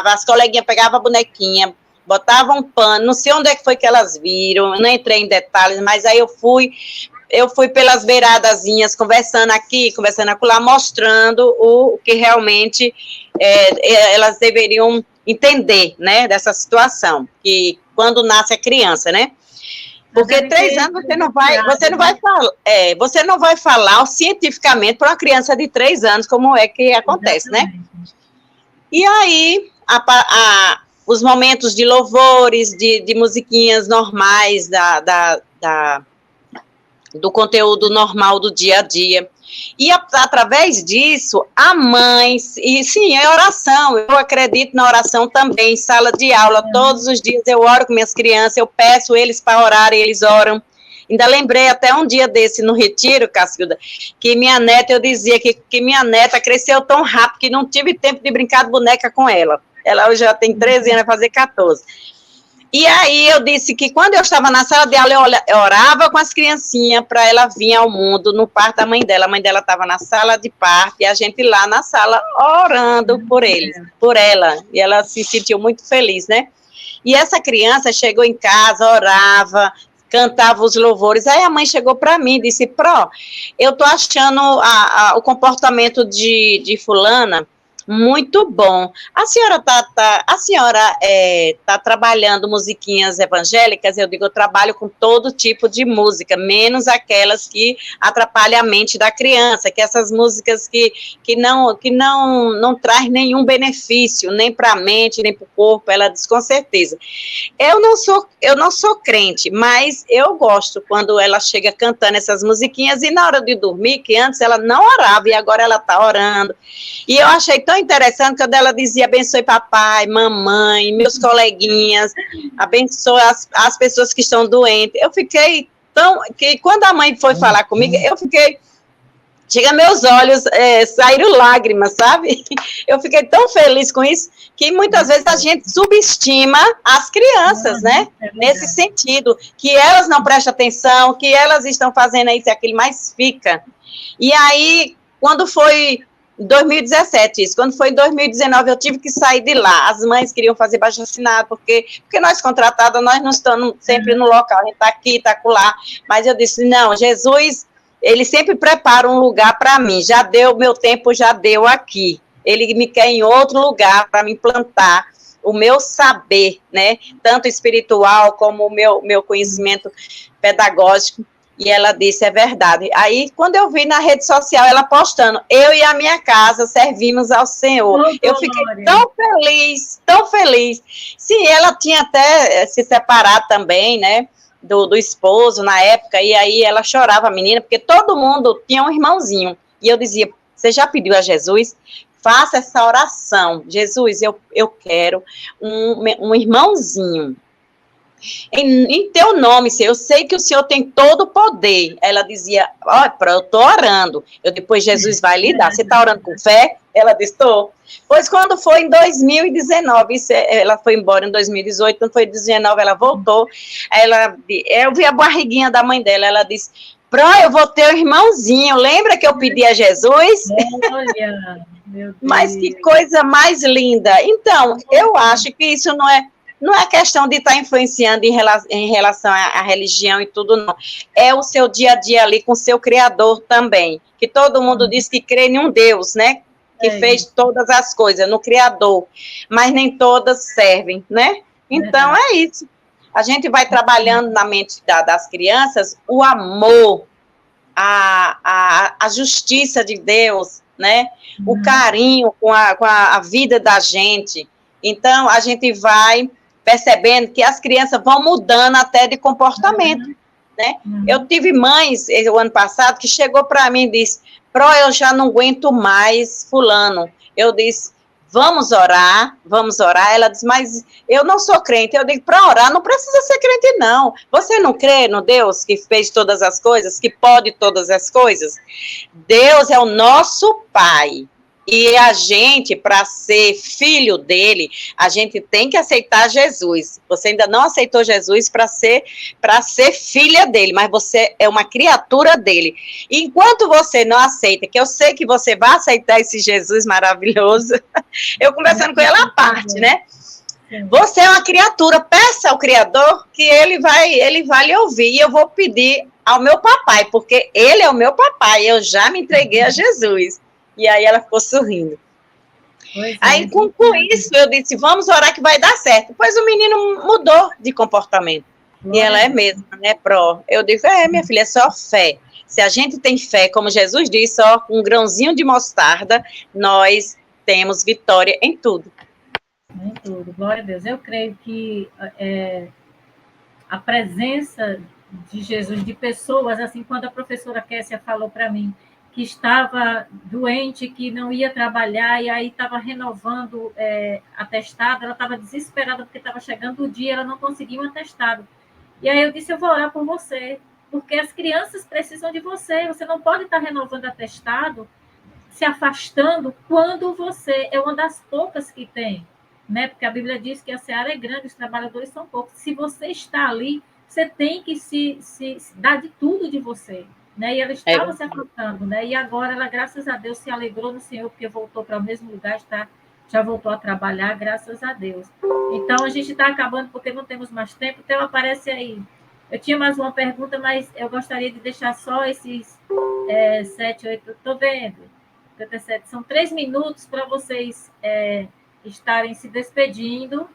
as coleguinhas pegavam a bonequinha, botavam um pano, não sei onde é que foi que elas viram, eu não entrei em detalhes, mas aí eu fui pelas beiradazinhas, conversando aqui, conversando acolá, mostrando o que realmente elas deveriam entender, né, dessa situação, que quando nasce a criança, né, porque 3 anos você não vai falar cientificamente para uma criança de 3 anos como é que acontece, né? E aí, os momentos de louvores, de musiquinhas normais, do conteúdo normal do dia a dia. E através disso, a mãe, e sim, é oração, eu acredito na oração também, sala de aula, todos os dias eu oro com minhas crianças, eu peço eles para orar e eles oram. Ainda lembrei até um dia desse no retiro, Cacilda, que minha neta, eu dizia que minha neta cresceu tão rápido que não tive tempo de brincar de boneca com ela. Ela hoje já tem 13 anos, vai fazer 14. E aí eu disse que quando eu estava na sala de aula, eu orava com as criancinhas para ela vir ao mundo no parto da mãe dela. A mãe dela estava na sala de parto e a gente lá na sala orando por ela. E ela se sentiu muito feliz, né? E essa criança chegou em casa, orava, cantava os louvores. Aí a mãe chegou para mim e disse: Pró, eu tô achando o comportamento de fulana muito bom. A senhora tá trabalhando musiquinhas evangélicas? Eu digo, eu trabalho com todo tipo de música, menos aquelas que atrapalham a mente da criança, que essas músicas que não traz nenhum benefício, nem para a mente, nem para o corpo. Ela diz, com certeza. Eu não sou crente, mas eu gosto quando ela chega cantando essas musiquinhas, e na hora de dormir, que antes ela não orava, e agora ela está orando. E eu achei tão interessante quando ela dizia: abençoe papai, mamãe, meus coleguinhas, abençoe as pessoas que estão doentes. Eu fiquei que quando a mãe foi falar comigo, eu fiquei, chega, meus olhos saíram lágrimas, sabe? Eu fiquei tão feliz com isso, que muitas vezes a gente subestima as crianças, né? Nesse sentido, que elas não prestam atenção, que elas estão fazendo isso e aquilo, mas fica. E aí, quando foi 2017, isso. Quando foi em 2019, eu tive que sair de lá. As mães queriam fazer baixo-assinado, porque nós contratadas, nós não estamos sempre no local, a gente está aqui, está acolá. Mas eu disse, não, Jesus, ele sempre prepara um lugar para mim. Já deu, meu tempo já deu aqui. Ele me quer em outro lugar para me implantar o meu saber, né? Tanto espiritual como o meu conhecimento pedagógico. E ela disse, é verdade. Aí, quando eu vi na rede social ela postando, eu e a minha casa servimos ao Senhor. Eu fiquei tão feliz, tão feliz. Sim, ela tinha até se separado também, né, do esposo na época, e aí ela chorava, a menina, porque todo mundo tinha um irmãozinho. E eu dizia, você já pediu a Jesus? Faça essa oração. Jesus, eu quero um irmãozinho. Em teu nome, Senhor, eu sei que o Senhor tem todo o poder. Ela dizia, eu estou orando. Depois Jesus vai lhe dar. Você está orando com fé? Ela disse, estou. Pois quando foi em 2019, ela foi embora em 2018, quando foi em 2019, ela voltou. Eu vi a barriguinha da mãe dela, ela disse, eu vou ter um irmãozinho, lembra que eu pedi a Jesus? Olha, meu Deus. Mas que coisa mais linda. Então, eu acho que isso não é questão de estar influenciando em relação à religião e tudo, não. É o seu dia a dia ali com o seu Criador também. Que todo mundo diz que crê em um Deus, né? Que fez todas as coisas, no Criador. Mas nem todas servem, né? Então, é isso. A gente vai trabalhando na mente das crianças o amor, a justiça de Deus, né? O carinho com a vida da gente. Então, a gente vai percebendo que as crianças vão mudando até de comportamento, né? Eu tive mães, o ano passado, que chegou para mim e disse, eu já não aguento mais fulano. Eu disse, vamos orar. Ela disse, mas eu não sou crente. Eu digo, para orar não precisa ser crente, não. Você não crê no Deus que fez todas as coisas, que pode todas as coisas? Deus é o nosso Pai. E a gente, para ser filho dele, a gente tem que aceitar Jesus. Você ainda não aceitou Jesus para ser filha dele, mas você é uma criatura dele. Enquanto você não aceita, que eu sei que você vai aceitar esse Jesus maravilhoso, eu conversando com ela à parte, né? Você é uma criatura, peça ao Criador que ele vai lhe ouvir. E eu vou pedir ao meu papai, porque ele é o meu papai, eu já me entreguei a Jesus. E aí ela ficou sorrindo. Aí, com isso, eu disse, vamos orar que vai dar certo. Pois o menino mudou de comportamento. E ela é mesmo, né, Eu digo, minha filha, é só fé. Se a gente tem fé, como Jesus disse, um grãozinho de mostarda, nós temos vitória em tudo. Em tudo, glória a Deus. Eu creio que a presença de Jesus, de pessoas, assim, quando a professora Kessia falou para mim, que estava doente, que não ia trabalhar, e aí estava renovando atestado, ela estava desesperada, porque estava chegando o dia, ela não conseguia um atestado. E aí eu disse, eu vou orar por você, porque as crianças precisam de você, você não pode estar renovando atestado, se afastando, quando você é uma das poucas que tem, né? Porque a Bíblia diz que a seara é grande, os trabalhadores são poucos. Se você está ali, você tem que se dar de tudo de você. Né? E ela estava se afastando, né? E agora ela, graças a Deus, se alegrou no Senhor, porque voltou para o mesmo lugar, já voltou a trabalhar, graças a Deus. Então, a gente está acabando porque não temos mais tempo, então aparece aí. Eu tinha mais uma pergunta, mas eu gostaria de deixar só esses 7, 8, estou vendo, 57, são 3 minutos para vocês estarem se despedindo,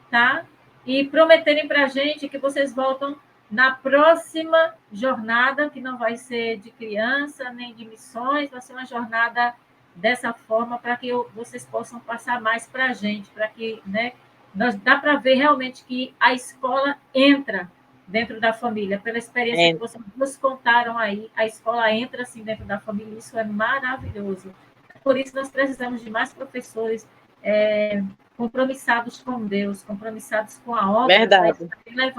tá? E prometerem para a gente que vocês voltam na próxima jornada, que não vai ser de criança, nem de missões, vai ser uma jornada dessa forma, para que vocês possam passar mais para a gente, para que, né, dá para ver realmente que a escola entra dentro da família, pela experiência que vocês nos contaram aí, a escola entra, assim, dentro da família, isso é maravilhoso. Por isso, nós precisamos de mais professores compromissados com Deus, compromissados com a obra. Verdade.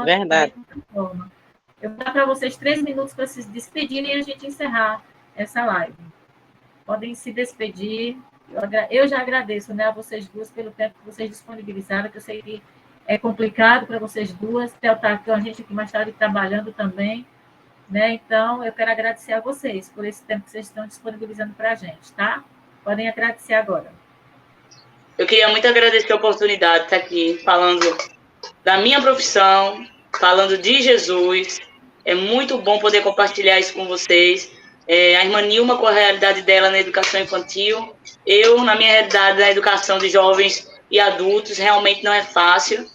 Verdade. Eu vou dar para vocês 3 minutos para se despedirem e a gente encerrar essa live. Podem se despedir. Eu já agradeço, né, a vocês duas pelo tempo que vocês disponibilizaram, que eu sei que é complicado para vocês duas. Theo está com a gente aqui mais tarde trabalhando também, né? Então, eu quero agradecer a vocês por esse tempo que vocês estão disponibilizando para a gente, tá? Podem agradecer agora. Eu queria muito agradecer a oportunidade de estar aqui falando da minha profissão, falando de Jesus. É muito bom poder compartilhar isso com vocês. A irmã Nilma com a realidade dela na educação infantil. Eu, na minha realidade, na educação de jovens e adultos, realmente não é fácil.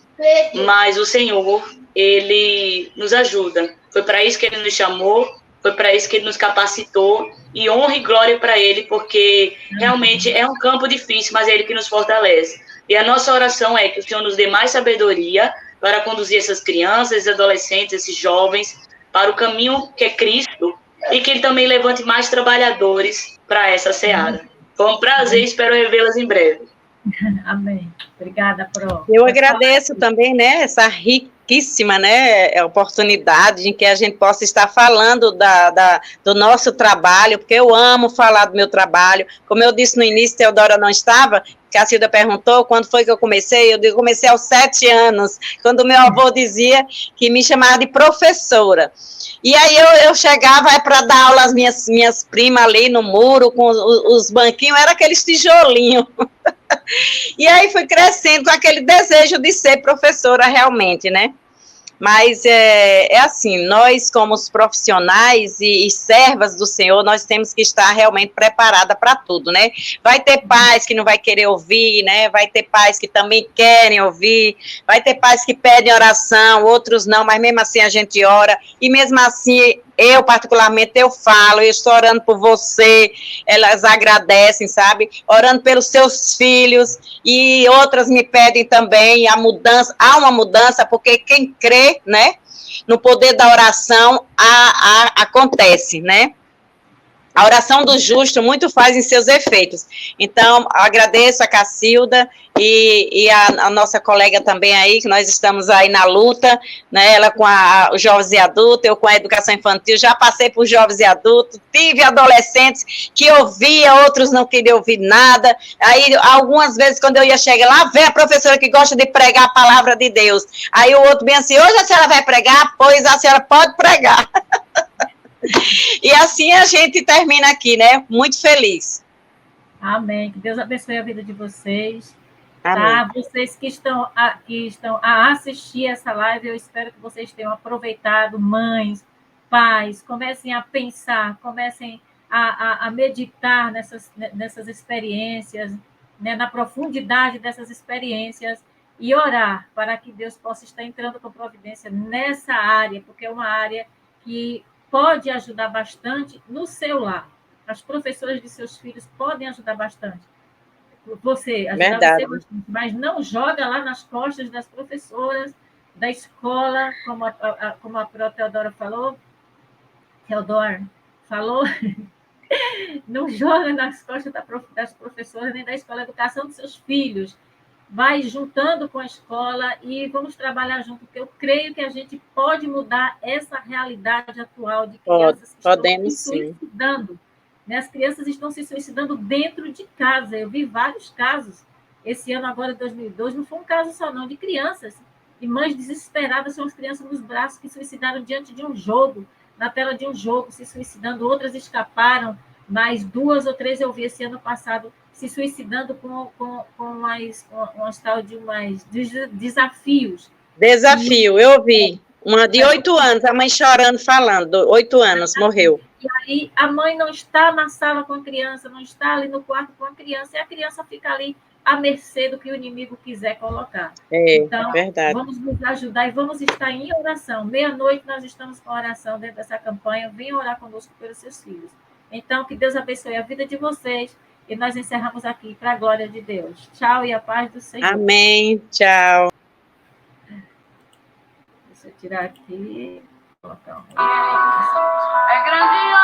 Mas o Senhor, Ele nos ajuda. Foi para isso que Ele nos chamou, foi para isso que Ele nos capacitou. E honra e glória para Ele, porque realmente é um campo difícil, mas é Ele que nos fortalece. E a nossa oração é que o Senhor nos dê mais sabedoria para conduzir essas crianças, esses adolescentes, esses jovens para o caminho que é Cristo e que Ele também levante mais trabalhadores para essa seara. Foi um prazer, espero revê-las em breve. Amém. Obrigada, Pro. Eu agradeço também, né, essa riquíssima, né, oportunidade em que a gente possa estar falando do nosso trabalho, porque eu amo falar do meu trabalho. Como eu disse no início, Teodora não estava, que a Cacilda perguntou quando foi que eu comecei. Eu comecei aos 7 anos, quando meu avô dizia que me chamava de professora. E aí eu chegava para dar aula às minhas primas ali no muro, com os banquinhos, era aqueles tijolinhos. E aí fui crescendo com aquele desejo de ser professora realmente, né? Mas é assim, nós como os profissionais e servas do Senhor, nós temos que estar realmente preparada para tudo, né? Vai ter pais que não vai querer ouvir, né? Vai ter pais que também querem ouvir, vai ter pais que pedem oração, outros não, mas mesmo assim a gente ora, e mesmo assim eu particularmente eu falo, eu estou orando por você, elas agradecem, sabe? Orando pelos seus filhos, e outras me pedem também a mudança, há uma mudança, porque quem crê, né, no poder da oração, acontece, né? A oração do justo muito faz em seus efeitos. Então, agradeço a Cacilda e a nossa colega também aí, que nós estamos aí na luta, né? Ela com os jovens e adultos, eu com a educação infantil, já passei por jovens e adultos, tive adolescentes que ouvia, outros não queriam ouvir nada. Aí, algumas vezes, quando eu ia chegar lá, vem a professora que gosta de pregar a palavra de Deus. Aí o outro bem assim, hoje a senhora vai pregar? Pois a senhora pode pregar. E assim a gente termina aqui, né? Muito feliz. Amém. Que Deus abençoe a vida de vocês. Amém. Tá? Vocês que estão a assistir essa live, eu espero que vocês tenham aproveitado, mães, pais, comecem a pensar, comecem a meditar nessas experiências, né? Na profundidade dessas experiências, e orar para que Deus possa estar entrando com providência nessa área, porque é uma área que pode ajudar bastante no seu lar. As professoras de seus filhos podem ajudar bastante. Você ajudar você bastante, mas não joga lá nas costas das professoras da escola, como a Pro Teodora falou. Não joga nas costas das professoras nem da escola, a educação dos seus filhos. Vai juntando com a escola e vamos trabalhar junto, porque eu creio que a gente pode mudar essa realidade atual de crianças que estão se suicidando. Né? As crianças estão se suicidando dentro de casa. Eu vi vários casos. Esse ano, agora, 2002, não foi um caso só, não, de crianças. E mães desesperadas, são as crianças nos braços que suicidaram diante de um jogo, na tela de um jogo, se suicidando. Outras escaparam, mas 2 ou 3 eu vi esse ano passado se suicidando com umas tal de umas desafios. Desafio, eu vi. Uma de 8 anos, a mãe chorando, falando, 8 anos, morreu. E aí a mãe não está na sala com a criança, não está ali no quarto com a criança, e a criança fica ali à mercê do que o inimigo quiser colocar. Então, verdade. Vamos nos ajudar e vamos estar em oração. Meia-noite nós estamos com oração dentro dessa campanha. Venham orar conosco pelos seus filhos. Então, que Deus abençoe a vida de vocês. E nós encerramos aqui para a glória de Deus. Tchau e a paz do Senhor. Amém. Tchau. Deixa eu tirar aqui. Colocar É grandioso.